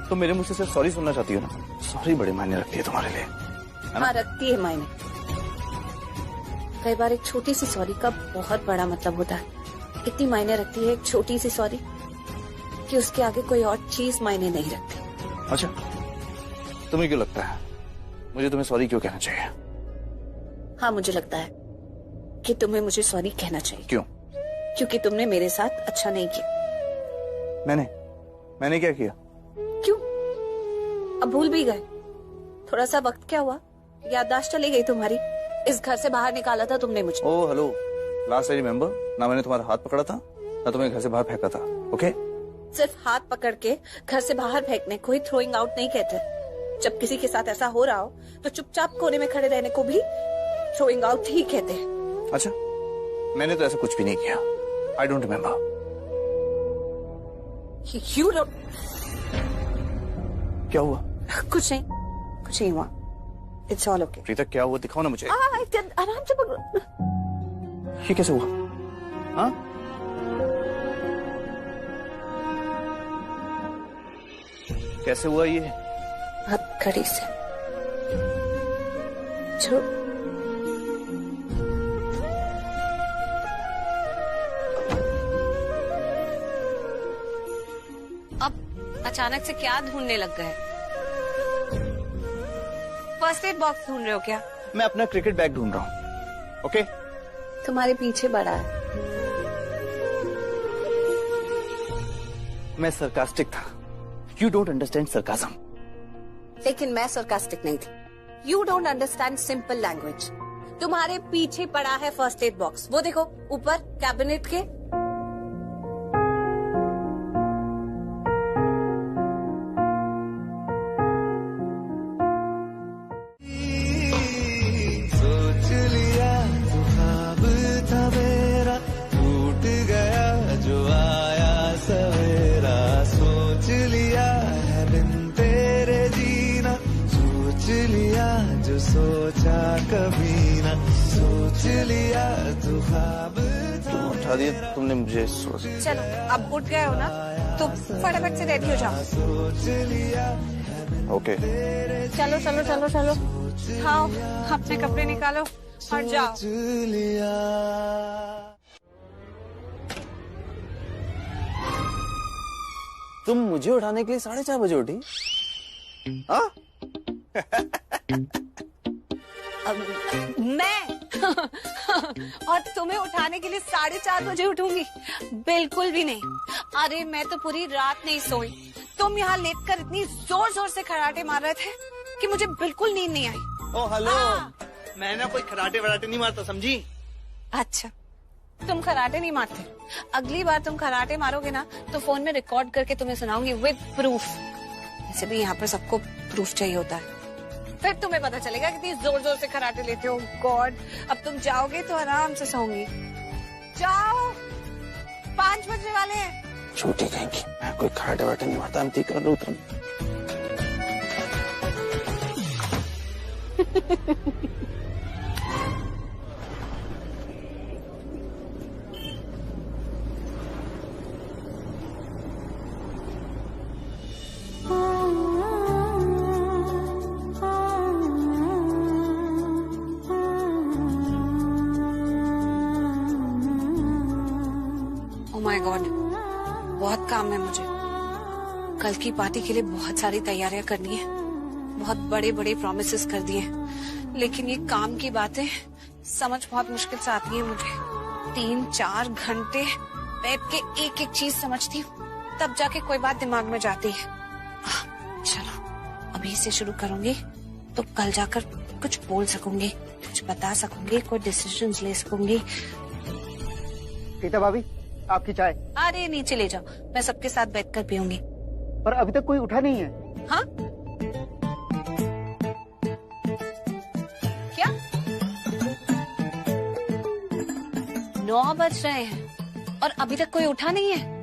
तुम मेरे मुझसे सिर्फ सॉरी सुनना चाहती हो ना। सॉरी बड़े मायने रखती है तुम्हारे लिए।
हाँ, रखती है मायने। कई बार एक छोटी सी सॉरी का बहुत बड़ा मतलब होता है। इतनी मायने रखती है एक छोटी सी सॉरी कि उसके आगे कोई और चीज मायने नहीं रखती।
अच्छा, तुम्हें क्यों लगता है मुझे तुम्हें सॉरी क्यों कहना चाहिए?
हाँ, मुझे लगता है कि तुम्हें मुझे सॉरी कहना चाहिए।
क्यों?
क्योंकि तुमने मेरे साथ अच्छा नहीं किया।
मैंने क्या किया?
क्यों? अब भूल भी गए? थोड़ा सा वक्त क्या हुआ, याददाश्त चली गई तुम्हारी। इस घर से बाहर निकाला था तुमने मुझे।
Oh hello, last I remember ना, मैंने तुम्हारा हाथ पकड़ा था ना तुम्हें घर से बाहर फेंका था। ओके,
सिर्फ हाथ पकड़ के घर से बाहर फेंकने को ही थ्रोइंग आउट नहीं कहते। जब किसी के साथ ऐसा हो रहा हो तो चुपचाप कोने में खड़े रहने को भी थ्रोइंग आउट ही कहते हैं।
अच्छा, मैंने तो ऐसा कुछ भी नहीं किया। I don't remember.
You don't...
क्या हुआ?
कुछ नहीं हुआ। It's all okay.
प्रीता क्या हुआ, दिखाओ ना मुझे।
आराम से पकड़ो।
ये कैसे हुआ? हाँ, कैसे हुआ ये?
हथकड़ी से। जो अब अचानक से क्या ढूंढने लग गए? फर्स्ट एड बॉक्स ढूंढ रहे हो क्या?
मैं अपना क्रिकेट बैग ढूंढ रहा हूँ। ओके,
तुम्हारे पीछे बड़ा है।
मैं सरकास्टिक था। You don't understand sarcasm.
लेकिन मैं सरकास्टिक नहीं थी। You don't understand simple language. तुम्हारे पीछे पड़ा है फर्स्ट एड बॉक्स। वो देखो ऊपर कैबिनेट के।
सोच लिया तो ख्वाब था मेरा, टूट गया जो आया सवेरा। सोच लिया है बिन तेरे जीना, सोच लिया जो सोचा कभी ना। सोच लिया तो ख्वाब था।
उठा दिया तुमने मुझे।
चलो अब उठ गए हो ना, तो फटाफट से रेडी हो जाओ।
सोच लिया
ओके,
चलो चलो चलो चलो, खाओ, अपने कपड़े निकालो और जाओ।
लिया।
तुम मुझे उठाने के लिए 4:30 बजे उठी? हाँ?
मैं और तुम्हें उठाने के लिए 4:30 बजे उठूंगी? बिल्कुल भी नहीं। अरे मैं तो पूरी रात नहीं सोई। तुम यहाँ लेटकर इतनी जोर जोर से खराटे मार रहे थे कि मुझे बिल्कुल नींद नहीं आई।
ओ हेलो, मैं ना कोई खराटे वराटे नहीं मारता, समझी?
अच्छा, तुम खराटे नहीं मारते? अगली बार तुम खराटे मारोगे ना तो फोन में रिकॉर्ड करके तुम्हें सुनाऊंगी विद प्रूफ। वैसे भी यहाँ पर सबको प्रूफ चाहिए होता है, फिर तुम्हें पता चलेगा कितनी जोर जोर से खराटे लेते हो। गॉड, अब तुम जाओगे तो आराम से सोऊंगी।
जाओ, 5 बजने वाले हैं।
छोटी कहेंगी, मैं कोई खाटे वाटे नहीं मारता, हम ठीक कर लो तुम।
ओह माय गॉड, बहुत काम है मुझे। कल की पार्टी के लिए बहुत सारी तैयारियां करनी है, बहुत बड़े बड़े प्रॉमिसेस कर दिए, लेकिन ये काम की बातें समझ बहुत मुश्किल से आती है मुझे। 3-4 घंटे बैठ के एक एक चीज समझती हूँ, तब जाके कोई बात दिमाग में जाती है। चलो अभी से शुरू करूंगी तो कल जाकर कुछ बोल सकूंगी, कुछ बता सकूंगी, कोई डिसीजंस ले सकूंगी।
सीता भाभी, आपकी चाय।
अरे नीचे ले जाओ, मैं सबके साथ बैठकर पीऊंगी।
पर अभी तक कोई उठा नहीं है।
हाँ? क्या? 9 बज रहे हैं और अभी तक कोई उठा नहीं है?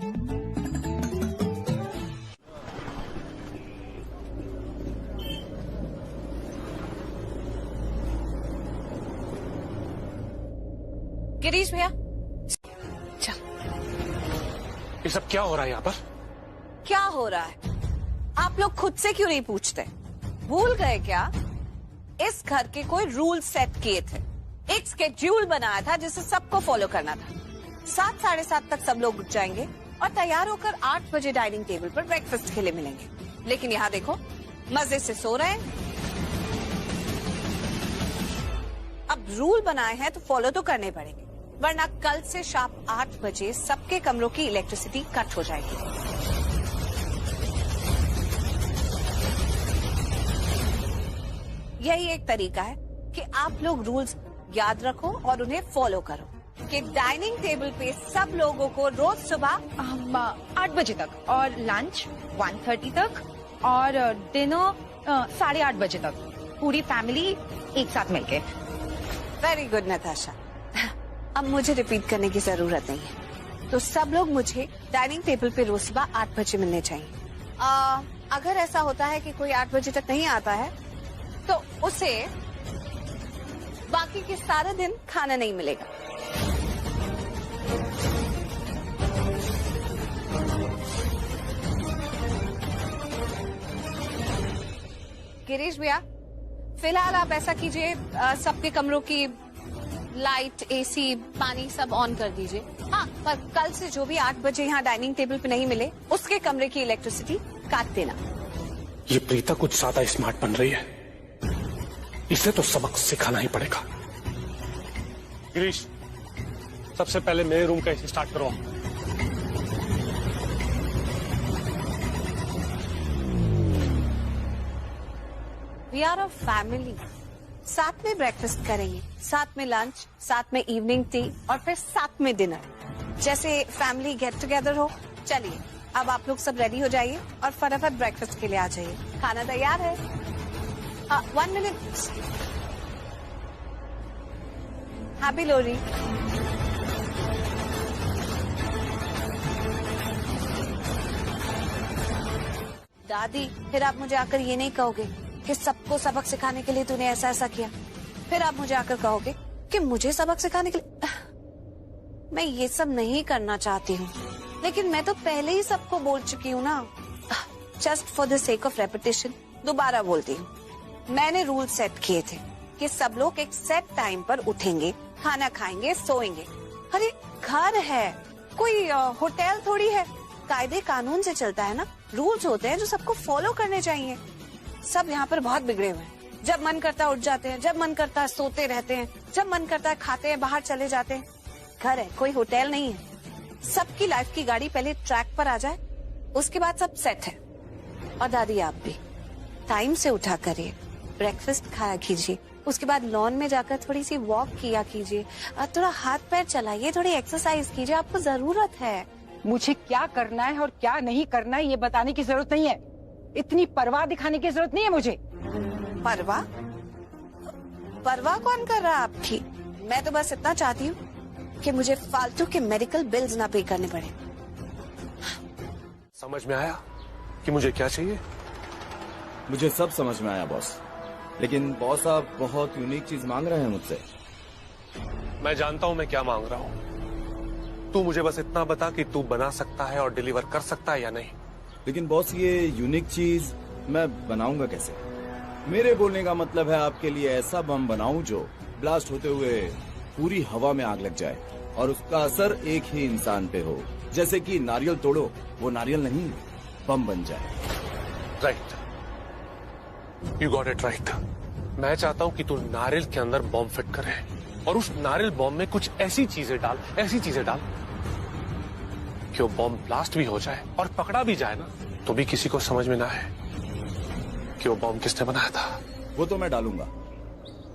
गिरीश भैया, चल।
ये सब क्या हो रहा है यहाँ पर?
क्या हो रहा है? आप लोग खुद से क्यों नहीं पूछते? भूल गए क्या? इस घर के कोई रूल सेट किए थे, एक स्केड्यूल बनाया था जिसे सबको फॉलो करना था। 7-7:30 तक सब लोग उठ जाएंगे और तैयार होकर 8 बजे डाइनिंग टेबल पर ब्रेकफास्ट के लिए मिलेंगे। लेकिन यहाँ देखो, मजे से सो रहे हैं। अब रूल बनाए हैं तो फॉलो तो करने पड़ेंगे, वरना कल से शाम 8 बजे सबके कमरों की इलेक्ट्रिसिटी कट हो जाएगी। यही एक तरीका है कि आप लोग रूल्स याद रखो और उन्हें फॉलो करो कि डाइनिंग टेबल पे सब लोगों को रोज सुबह
8 बजे तक और लंच 1:30 तक और डिनर 8:30 बजे तक, पूरी फैमिली एक साथ मिलके।
वेरी गुड नताशा, अब मुझे रिपीट करने की जरूरत नहीं है। तो सब लोग मुझे डाइनिंग टेबल पे रोज सुबह 8 बजे मिलने चाहिए। अगर ऐसा होता है कि कोई 8 बजे तक नहीं आता है तो उसे बाकी के सारे दिन खाना नहीं मिलेगा। गिरीश भैया, फिलहाल आप ऐसा कीजिए, सबके कमरों की लाइट, एसी, पानी सब ऑन कर दीजिए। हाँ, पर कल से जो भी 8 बजे यहाँ डाइनिंग टेबल पे नहीं मिले, उसके कमरे की इलेक्ट्रिसिटी काट देना।
ये प्रीता कुछ ज्यादा स्मार्ट बन रही है, इसे तो सबक सिखाना ही पड़ेगा। गिरीश, सबसे पहले मेरे रूम का एसी स्टार्ट करो।
वी आर अ फैमिली, साथ में ब्रेकफास्ट करेंगे, साथ में लंच, साथ में इवनिंग टी और फिर साथ में डिनर, जैसे फैमिली गेट टुगेदर हो। चलिए अब आप लोग सब रेडी हो जाइए और फटाफट ब्रेकफास्ट के लिए आ जाइए। खाना तैयार है। 1 मिनट। हैप्पी लोहरी। दादी, फिर आप मुझे आकर ये नहीं कहोगे कि सबको सबक सिखाने के लिए तूने ऐसा ऐसा किया। फिर आप मुझे आकर कहोगे कि मुझे सबक सिखाने के लिए। मैं ये सब नहीं करना चाहती हूँ, लेकिन मैं तो पहले ही सबको बोल चुकी हूँ ना। Just for the sake of repetition दोबारा बोलती हूँ। मैंने रूल सेट किए थे कि सब लोग एक सेट टाइम पर उठेंगे, खाना खाएंगे, सोएंगे। अरे घर है, कोई होटल थोड़ी है। कायदे कानून से चलता है ना, रूल्स होते हैं जो सबको फॉलो करने चाहिए। सब यहाँ पर बहुत बिगड़े हुए हैं। जब मन करता है उठ जाते हैं, जब मन करता है सोते रहते हैं, जब मन करता है खाते हैं, बाहर चले जाते हैं। घर है, कोई होटल नहीं है। सबकी लाइफ की गाड़ी पहले ट्रैक पर आ जाए, उसके बाद सब सेट है। और दादी, आप भी टाइम से उठा करिए, ब्रेकफास्ट खाया कीजिए, उसके बाद लॉन में जाकर थोड़ी सी वॉक किया कीजिए, थोड़ा हाथ पैर चलाइए, थोड़ी एक्सरसाइज कीजिए, आपको जरूरत है।
मुझे क्या करना है और क्या नहीं करना है ये बताने की जरूरत नहीं है। इतनी परवाह दिखाने की जरूरत नहीं है मुझे।
परवाह? परवाह कौन कर रहा है आपकी? मैं तो बस इतना चाहती हूँ कि मुझे फालतू के मेडिकल बिल्स ना पे करने पड़े।
समझ में आया कि मुझे क्या चाहिए?
मुझे सब समझ में आया बॉस, लेकिन बॉस आप बहुत यूनिक चीज मांग रहे हैं मुझसे।
मैं जानता हूं मैं क्या मांग रहा हूं। तू मुझे बस इतना बता कि तू बना सकता है और डिलीवर कर सकता है या नहीं।
लेकिन बॉस ये यूनिक चीज मैं बनाऊंगा कैसे? मेरे बोलने का मतलब है आपके लिए ऐसा बम बनाऊं जो ब्लास्ट होते हुए पूरी हवा में आग लग जाए और उसका असर एक ही इंसान पे हो। जैसे कि नारियल तोड़ो, वो नारियल नहीं बम बन जाए।
Right, you got it right. मैं चाहता हूं कि तू नारियल के अंदर बॉम्ब फिट करे और उस नारियल बॉम्ब में कुछ ऐसी चीजें डाल कि वो बॉम्ब ब्लास्ट भी हो जाए और पकड़ा भी जाए ना तो भी किसी को समझ में ना आए कि वो बॉम्ब किसने बनाया था।
वो तो मैं डालूंगा,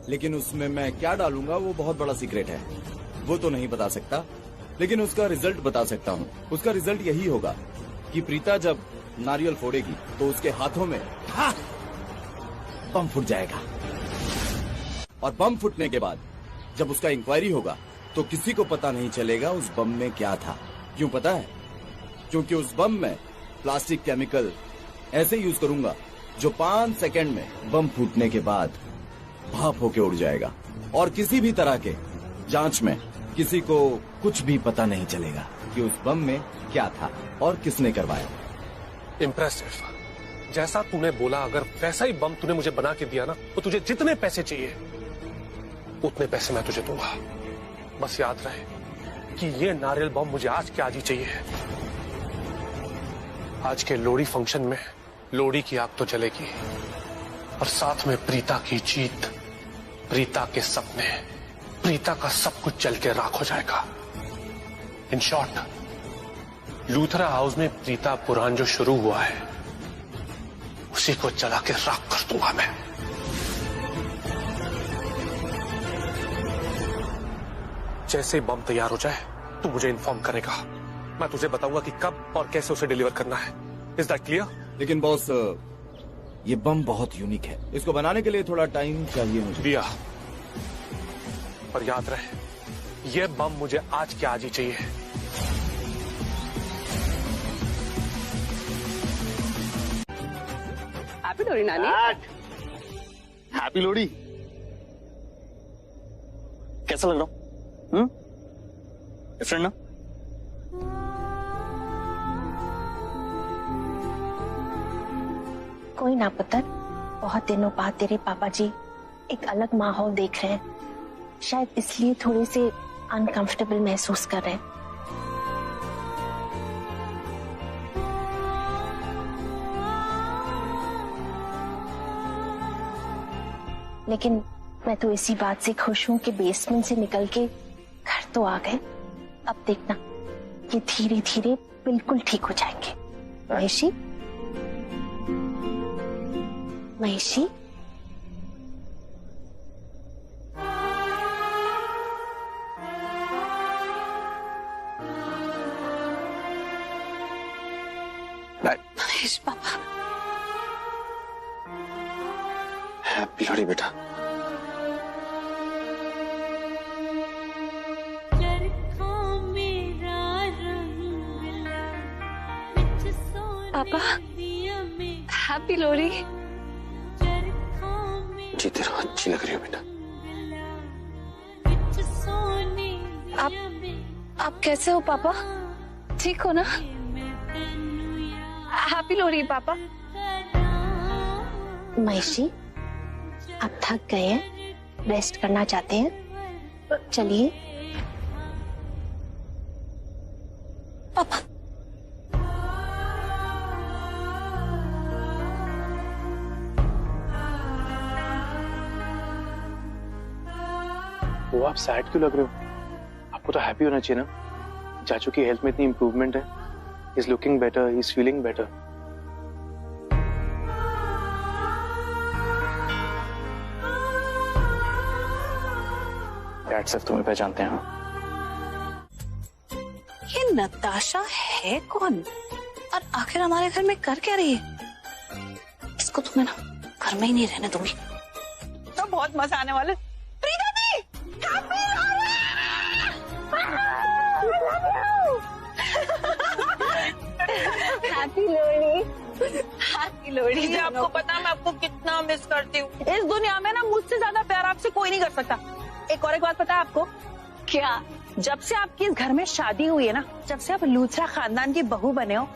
लेकिन उसमें मैं क्या डालूंगा वो बहुत बड़ा सीक्रेट है। वो तो नहीं बता सकता, लेकिन उसका रिजल्ट बता सकता हूँ। उसका रिजल्ट यही होगा कि प्रीता जब नारियल फोड़ेगी तो उसके हाथों में बम फूट जाएगा और बम फूटने के बाद जब उसका इंक्वायरी होगा तो किसी को पता नहीं चलेगा उस बम में क्या था। क्यों पता है? क्योंकि उस बम में प्लास्टिक केमिकल ऐसे यूज करूंगा जो 5 सेकंड में बम फूटने के बाद भाप होके उड़ जाएगा और किसी भी तरह के जांच में किसी को कुछ भी पता नहीं चलेगा कि उस बम में क्या था और किसने करवाया।
इम्प्रेसिव। जैसा तूने बोला अगर वैसा ही बम तूने मुझे बना के दिया ना तो तुझे जितने पैसे चाहिए उतने पैसे मैं तुझे दूंगा। बस याद रहे कि ये नारियल बम मुझे आज के आज ही चाहिए। आज के लोहड़ी फंक्शन में लोहड़ी की आग तो जलेगी और साथ में प्रीता की जीत, प्रीता के सपने, प्रीता का सब कुछ जल के राख हो जाएगा। इन शॉर्ट, लूथरा हाउस में प्रीता पुराण जो शुरू हुआ है उसी को जला के राख कर दूंगा मैं। जैसे बम तैयार हो जाए तू मुझे इन्फॉर्म करेगा। मैं तुझे बताऊंगा कि कब और कैसे उसे डिलीवर करना है। Is that clear?
लेकिन बॉस ये बम बहुत यूनिक है, इसको बनाने के लिए थोड़ा टाइम चाहिए मुझे।
दिया, पर याद रहे ये बम मुझे आज के आज ही चाहिए।
हैप्पी लोहड़ी नानी।
हैप्पी लोहड़ी। कैसा लग रहा हूँ? डिफरेंट ना?
कोई ना पुत्र, बहुत दिनों बाद तेरे पापा जी एक अलग माहौल देख रहे हैं, शायद इसलिए थोड़े से अनकंफर्टेबल महसूस कर रहे हैं। लेकिन मैं तो इसी बात से खुश हूं कि बेसमेंट से निकल के घर तो आ गए। अब देखना ये धीरे धीरे बिल्कुल ठीक हो जाएंगे। महेशी, महेशी,
महेश पापा।
हैप्पी लोहड़ी बेटा।
पापा हैप्पी लोहड़ी।
जीते रहो, अच्छी लग रही हो बेटा।
आप कैसे हो पापा? ठीक हो ना? हैप्पी लोहड़ी पापा।
महेशी, आप थक गए हैं, रेस्ट करना चाहते हैं? चलिए।
पापा
वो आप सैड क्यों लग रहे हो? आपको तो हैप्पी होना चाहिए ना। चाचू की हेल्थ में इतनी इंप्रूवमेंट है। He is looking better, he is feeling better.
Dad सिर्फ तुम्हें पहचानते हैं।
ये नताशा है कौन और आखिर हमारे घर में कर क्या रही है? इसको तुम्हें ना घर में ही नहीं रहने दूंगी।
तो बहुत मजा आने वाला है। Preeta di, happy Lohri. Happy Lohri.
Happy Lohri.
मुझे आपको पता मैं आपको कितना मिस करती हूँ। इस दुनिया में ना मुझसे ज्यादा प्यार आपसे कोई नहीं कर सकता। एक बात पता है आपको?
क्या?
जब से आपकी इस घर में शादी हुई है ना, जब से आप लूथरा खानदान की बहू बने हो,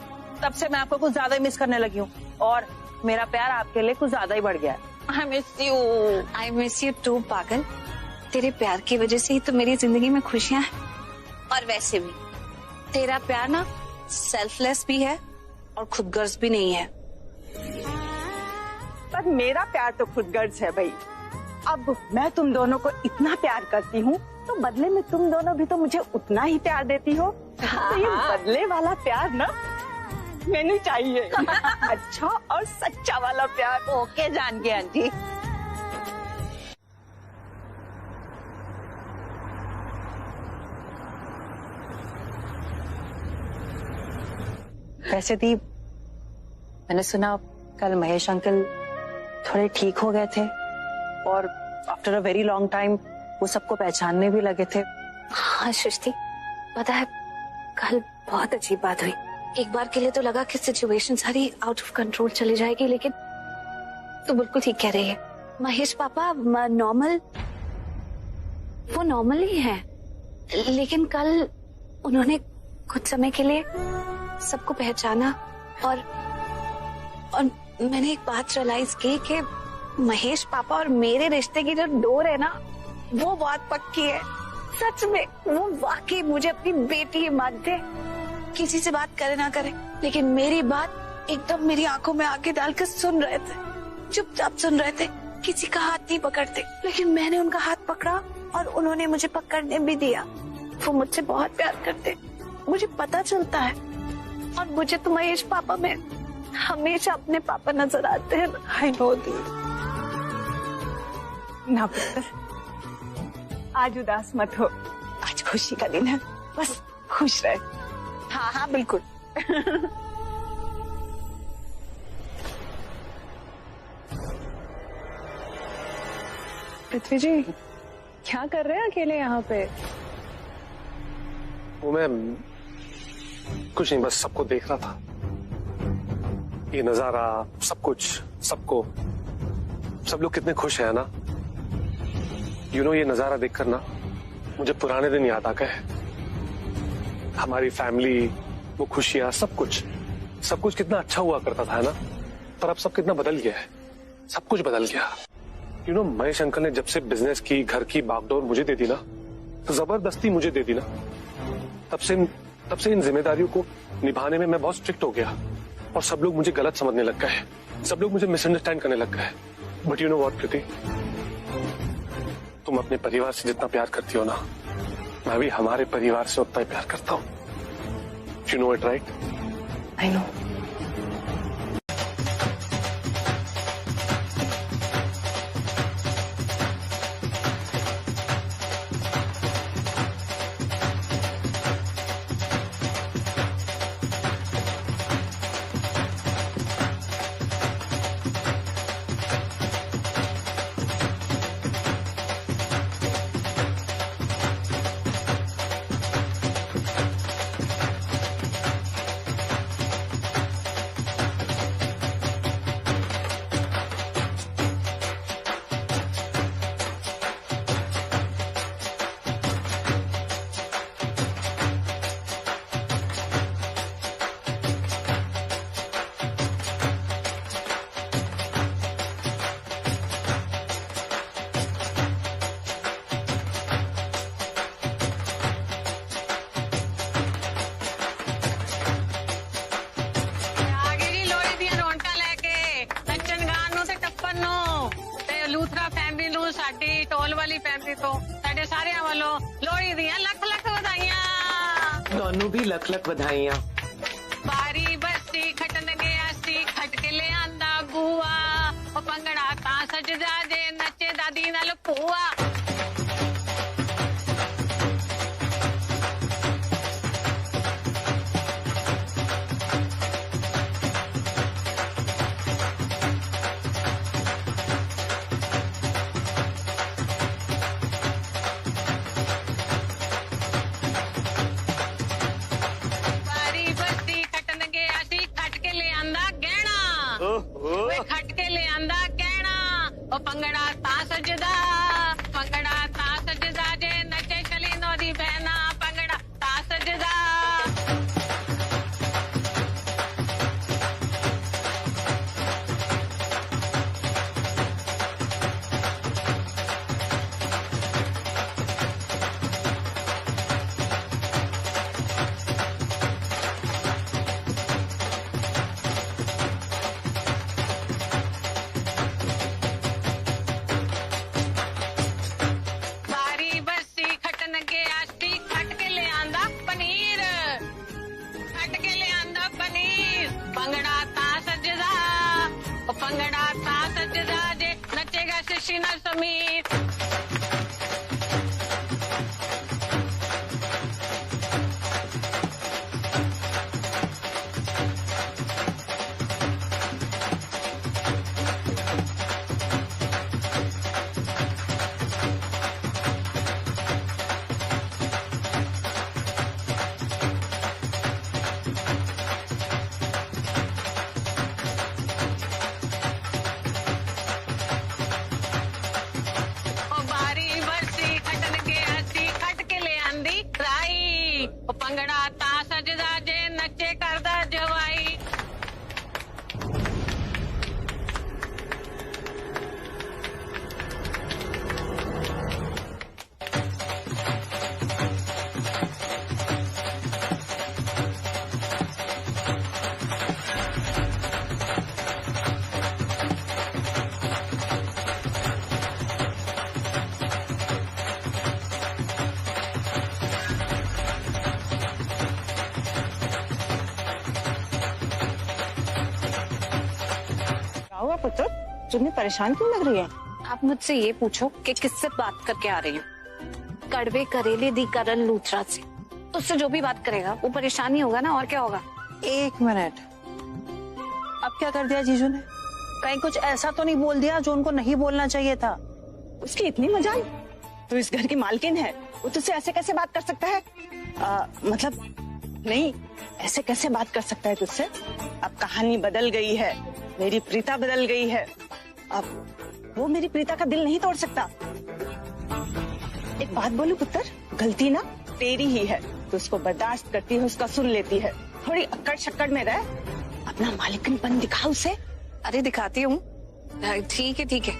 तब से मैं आपको कुछ ज्यादा ही मिस करने लगी हूँ और मेरा प्यार आपके लिए कुछ ज्यादा ही बढ़ गया है। आई मिस यू
टू पागल। तेरे प्यार की वजह से ही तो मेरी जिंदगी में खुशियां हैं। और वैसे भी तेरा प्यार ना सेल्फलेस भी है और खुदगर्ज भी नहीं है।
पर मेरा प्यार तो खुदगर्ज है भाई। अब मैं तुम दोनों को इतना प्यार करती हूँ तो बदले में तुम दोनों भी तो मुझे उतना ही प्यार देती हो। तो ये बदले वाला प्यार ना मैंने चाहिए। अच्छा और सच्चा वाला प्यार। ओके जान गए आंटी। वैसे दी, मैंने सुना कल महेश अंकल थोड़े ठीक हो गए थे और after a very long time वो सबको पहचानने भी लगे थे।
हाँ सृष्टि, पता है कल बहुत अजीब बात हुई। एक बार के लिए तो लगा कि सिचुएशन सारी आउट ऑफ कंट्रोल चली जाएगी, लेकिन तो बिल्कुल ठीक कह रही है। महेश पापा नॉर्मल, वो नॉर्मल ही है, लेकिन कल उन्होंने कुछ समय के लिए सबको पहचाना और मैंने एक बात रियलाइज की कि महेश पापा और मेरे रिश्ते की जो डोर है ना, वो बहुत पक्की है। सच में वो वाकई मुझे अपनी बेटी ही मानते। किसी से बात करे ना करे, लेकिन मेरी बात एकदम मेरी आंखों में आंखें डालकर सुन रहे थे, चुपचाप सुन रहे थे, किसी का हाथ नहीं पकड़ते। लेकिन मैंने उनका हाथ पकड़ा और उन्होंने मुझे पकड़ने भी दिया। वो मुझसे बहुत प्यार करते, मुझे पता चलता है। और मुझे तो महेश पापा में हमेशा अपने पापा नजर आते हैं।
I know the. ना पुत्र, आज उदास मत हो, आज खुशी का दिन है, बस खुश रहे। हाँ हाँ बिल्कुल।
पृथ्वी जी क्या कर रहे हैं अकेले यहाँ पे?
वो मैं कुछ नहीं, बस सबको देख रहा था। ये नजारा, सब कुछ, सबको, सब लोग कितने खुश हैं ना। ये नजारा देखकर ना मुझे पुराने दिन याद आ गए। हमारी फैमिली, वो खुशियां, सब कुछ कितना अच्छा हुआ करता था, है ना। पर अब सब कितना बदल गया है, सब कुछ बदल गया। महेश अंकल ने जब से बिजनेस की, घर की बागडोर मुझे दे दी ना, तो जबरदस्ती मुझे दे दी ना, तब से इन जिम्मेदारियों को निभाने में मैं बहुत स्ट्रिक्ट हो गया और सब लोग मुझे गलत समझने लग गए, सब लोग मुझे मिसअंडरस्टैंड करने लग गए। बट यू नो व्हाट प्रीति, तुम अपने परिवार से जितना प्यार करती हो ना, मैं भी हमारे परिवार से उतना ही प्यार करता हूँ। You know it right?
I know.
ਸਾਡੀ ਟੋਲ ਵਾਲੀ ਫੈਮਿਲੀ ਤੋਂ ਸਾਡੇ ਸਾਰਿਆਂ ਵੱਲੋਂ ਲੋਹੜੀ ਦੀਆਂ ਲੱਖ ਲੱਖ ਵਧਾਈਆਂ।
ਤੁਹਾਨੂੰ ਵੀ ਲੱਖ ਲੱਖ ਵਧਾਈਆਂ।
ਬਾਰੀ ਬੱਸੀ ਖਟਣ ਗਿਆ ਸੀ, ਖਟ ਕੇ ਲਿਆਂਦਾ ਬੂਆ, ਉਹ ਭੰਗੜਾ ਤਾਂ ਸਜਦਾ ਜੇ ਨੱਚੇ ਦਾਦੀ ਨਾਲ ਭੂਆ। ओ पंगड़ा ता सजदा जे नचे चली नोदी बहना पंगड़ा ता सजदा। पंगड़ा ता सजदा जे नचेगा शशिना समीर। पंगड़ा ता सजदा जे नचे करदा जवाई।
हुआ पुत्र, तुमने परेशान क्यों लग रही है?
आप मुझसे ये पूछो कि किससे बात करके आ रही हो? कड़वे करेले दी करण लूथरा से। उससे जो भी बात करेगा वो परेशान ही होगा ना, और क्या होगा?
एक मिनट, अब क्या कर दिया जीजू ने? कहीं कुछ ऐसा तो नहीं बोल दिया जो उनको नहीं बोलना चाहिए था? उसकी इतनी मजाल, तो इस घर की मालकिन है, वो तुझसे ऐसे कैसे बात कर सकता है? मतलब नहीं, ऐसे कैसे बात कर सकता है तुझसे? अब कहानी बदल गई है, मेरी प्रीता बदल गई है। अब वो मेरी प्रीता का दिल नहीं तोड़ सकता। एक बात बोलूं पुत्र, गलती ना तेरी ही है, तो उसको बर्दाश्त करती है, उसका सुन लेती है। थोड़ी अक्कड़ शक्कड़ में रह, अपना मालिकनपन दिखा उसे।
अरे दिखाती हूँ, ठीक है ठीक है,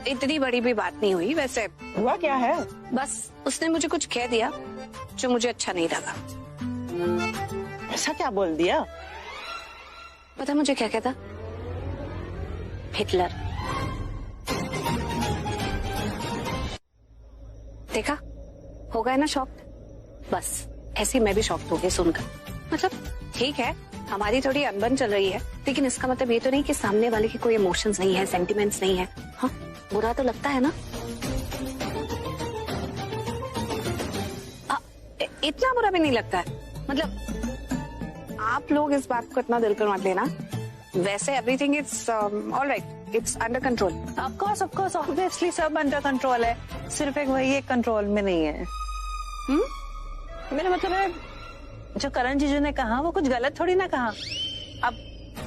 इतनी बड़ी भी बात नहीं हुई। वैसे
हुआ क्या है?
बस उसने मुझे कुछ कह दिया जो मुझे अच्छा नहीं लगा।
ऐसा क्या बोल दिया?
पता मुझे क्या कहता? हिटलर। देखा, हो गया ना शॉक? बस ऐसे मैं भी शॉक हो गई सुनकर। मतलब ठीक है, हमारी थोड़ी अनबन चल रही है, लेकिन इसका मतलब ये तो नहीं कि सामने वाले के कोई इमोशंस नहीं है, सेंटिमेंट्स नहीं है। हाँ, बुरा तो लगता है ना? इतना बुरा भी नहीं लगता है। मतलब आप लोग इस बात को इतना दिल कर मत लेना। वैसे everything is alright, it's under control.
Of course obviously सब अंडर कंट्रोल है, सिर्फ एक वही एक कंट्रोल में नहीं है। मेरा मतलब है, जो करण जीजू ने कहा वो कुछ गलत थोड़ी ना कहा। अब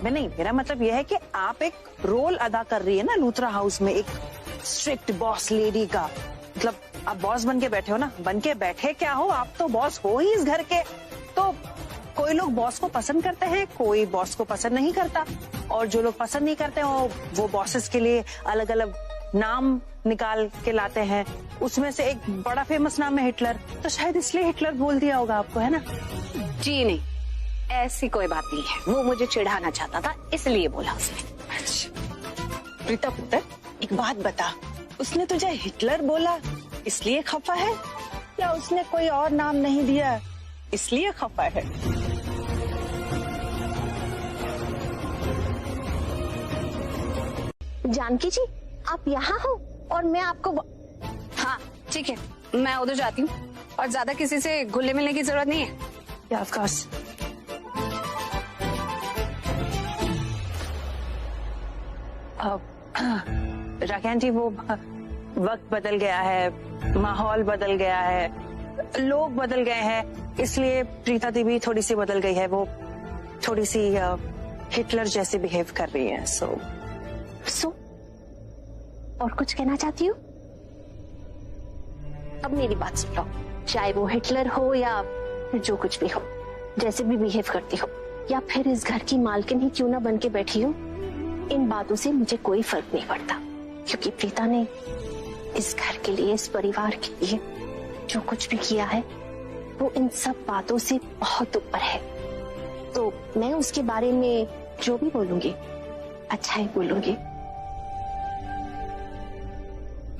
नहीं, मेरा मतलब यह है कि आप एक रोल अदा कर रही है ना लूथरा हाउस में, एक स्ट्रिक्ट बॉस लेडी का। मतलब आप बॉस बन के बैठे हो ना, बन के बैठे क्या हो, आप तो बॉस हो ही इस घर के। तो कोई लोग बॉस को पसंद करते हैं, कोई बॉस को पसंद नहीं करता, और जो लोग पसंद नहीं करते वो बॉसेस के लिए अलग अलग नाम निकाल के लाते हैं। उसमें से एक बड़ा फेमस नाम है हिटलर, तो शायद इसलिए हिटलर बोल दिया होगा आपको, है ना?
जी नहीं, ऐसी कोई बात नहीं है। वो मुझे चिढ़ाना चाहता था, इसलिए बोला उसने।
अच्छा प्रीता पुत्र, एक बात बता, उसने तुझे हिटलर बोला इसलिए खफा है, या उसने कोई और नाम नहीं दिया इसलिए खफा है?
जानकी जी, आप यहाँ हो और मैं आपको
हाँ ठीक है, मैं उधर जाती हूँ, और ज्यादा किसी से घुलने मिलने की जरूरत नहीं है।
या ऑफ कोर्स। राकेश जी, वो वक्त बदल गया है, माहौल बदल गया है, लोग बदल गए हैं, इसलिए प्रीता देवी थोड़ी सी बदल गई है। वो थोड़ी सी हिटलर जैसे बिहेव कर रही है। सो
और कुछ कहना चाहती हो? अब मेरी बात सुन लो, चाहे वो हिटलर हो या फिर जो कुछ भी हो, जैसे भी बिहेव करती हो, या फिर इस घर की मालकिन ही क्यों ना बन के बैठी हो, इन बातों से मुझे कोई फर्क नहीं पड़ता, क्योंकि प्रीता ने इस घर के लिए, इस परिवार के लिए जो कुछ भी किया है वो इन सब बातों से बहुत ऊपर है। तो मैं उसके बारे में जो भी बोलूंगी अच्छा ही बोलूंगी।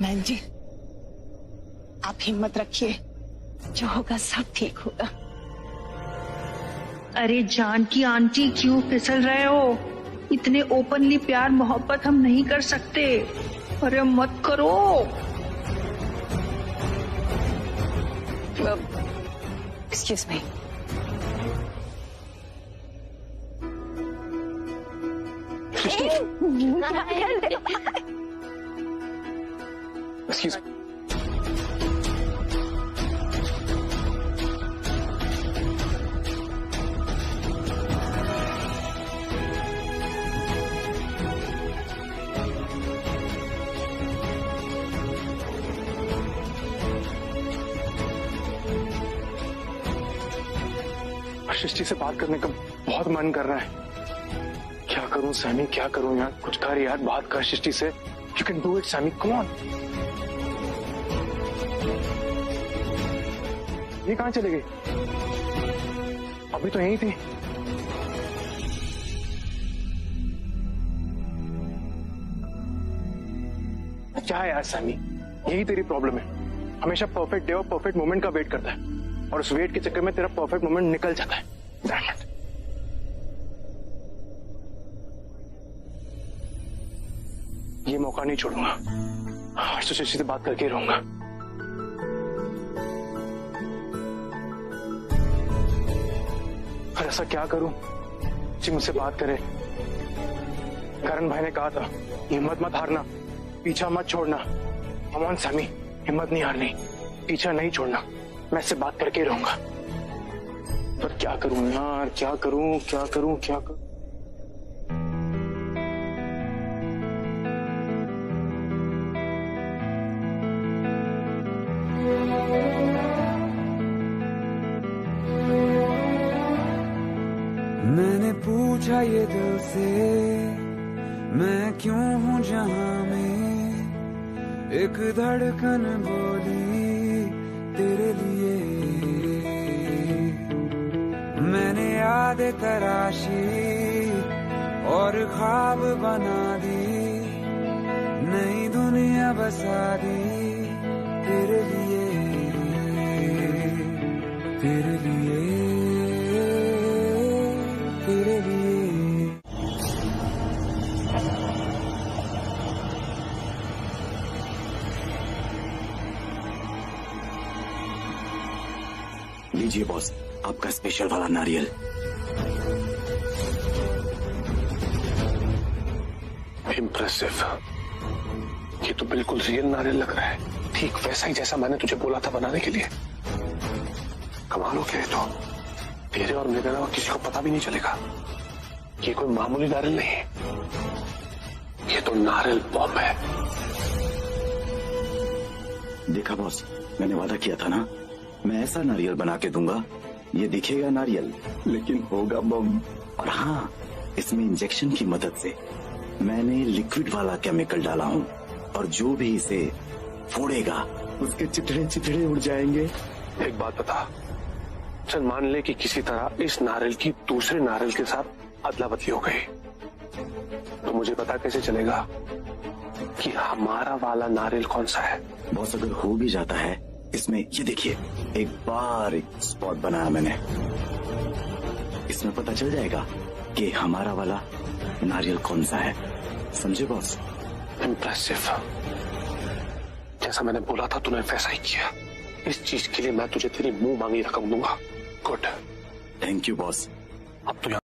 बहन जी, आप हिम्मत रखिए, जो होगा सब ठीक होगा।
अरे जानकी आंटी, क्यों फिसल रहे हो? इतने ओपनली प्यार मोहब्बत हम नहीं कर सकते। अरे मत करो।
Excuse me.
एक्सक्यूज सृष्टि से बात करने का बहुत मन कर रहा है। क्या करूं सैमी, क्या करूं यार? कुछ कर यार, बात कर सृष्टि से। You can do it Sammy, come on. ये कहां चले गई? अभी तो यहीं थी। क्या है यार सैमी, यही तेरी प्रॉब्लम है। हमेशा परफेक्ट डे और परफेक्ट मोमेंट का वेट करता है, और उस वेट के चक्कर में तेरा परफेक्ट मोमेंट निकल जाता है। Damn it. ये मौका नहीं छोड़ूंगा। आज तो शशि से बात करके ही रहूंगा। पर ऐसा क्या करूं जी मुझसे बात करे? करण भाई ने कहा था, हिम्मत मत हारना, पीछा मत छोड़ना। कम ऑन सैमी, हिम्मत नहीं हारनी, पीछा नहीं छोड़ना। मैं इससे बात करके ही रहूंगा। पर क्या करूं यार, क्या करूं, क्या करूं, क्या करूं?
मैंने पूछा ये दिल से, मैं क्यों हूँ जहां में, एक धड़कन बोली तेरे लिए। मैंने यादें तराशी और ख्वाब बना दी, नई दुनिया बसा दी तेरे लिए, तेरे लिए, तेरे लिए।
लीजिए बॉस, आपका स्पेशल वाला नारियल।
इम्प्रेसिव। ये तो बिल्कुल रियल नारियल लग रहा है, ठीक वैसा ही जैसा मैंने तुझे बोला था बनाने के लिए। कमाल हो गया ये तो। तेरे और मेरे अलावा किसी को पता भी नहीं चलेगा। ये कोई मामूली नारियल नहीं है, ये तो नारियल बॉम्ब है।
देखा बॉस, मैंने वादा किया था ना, मैं ऐसा नारियल बना के दूंगा, ये दिखेगा नारियल लेकिन होगा बम। और हाँ, इसमें इंजेक्शन की मदद से मैंने लिक्विड वाला केमिकल डाला हूँ, और जो भी इसे फोड़ेगा उसके चिथड़े चिथड़े उड़ जाएंगे।
एक बात बता, चल मान ले कि किसी तरह इस नारियल की दूसरे नारियल के साथ अदला बदली हो गई, तो मुझे पता कैसे चलेगा कि हमारा वाला नारियल कौन सा है?
बॉस, अगर हो भी जाता है, इसमें ये देखिए एक बारीक स्पॉट बनाया मैंने, इसमें पता चल जाएगा कि हमारा वाला नारियल कौन सा है। समझे बॉस?
इम्प्रेसिव। जैसा मैंने बोला था तूने वैसा ही किया। इस चीज के लिए मैं तुझे तेरी मुंह मांगी रकम दूंगा। गुड।
Thank you boss.
अब तो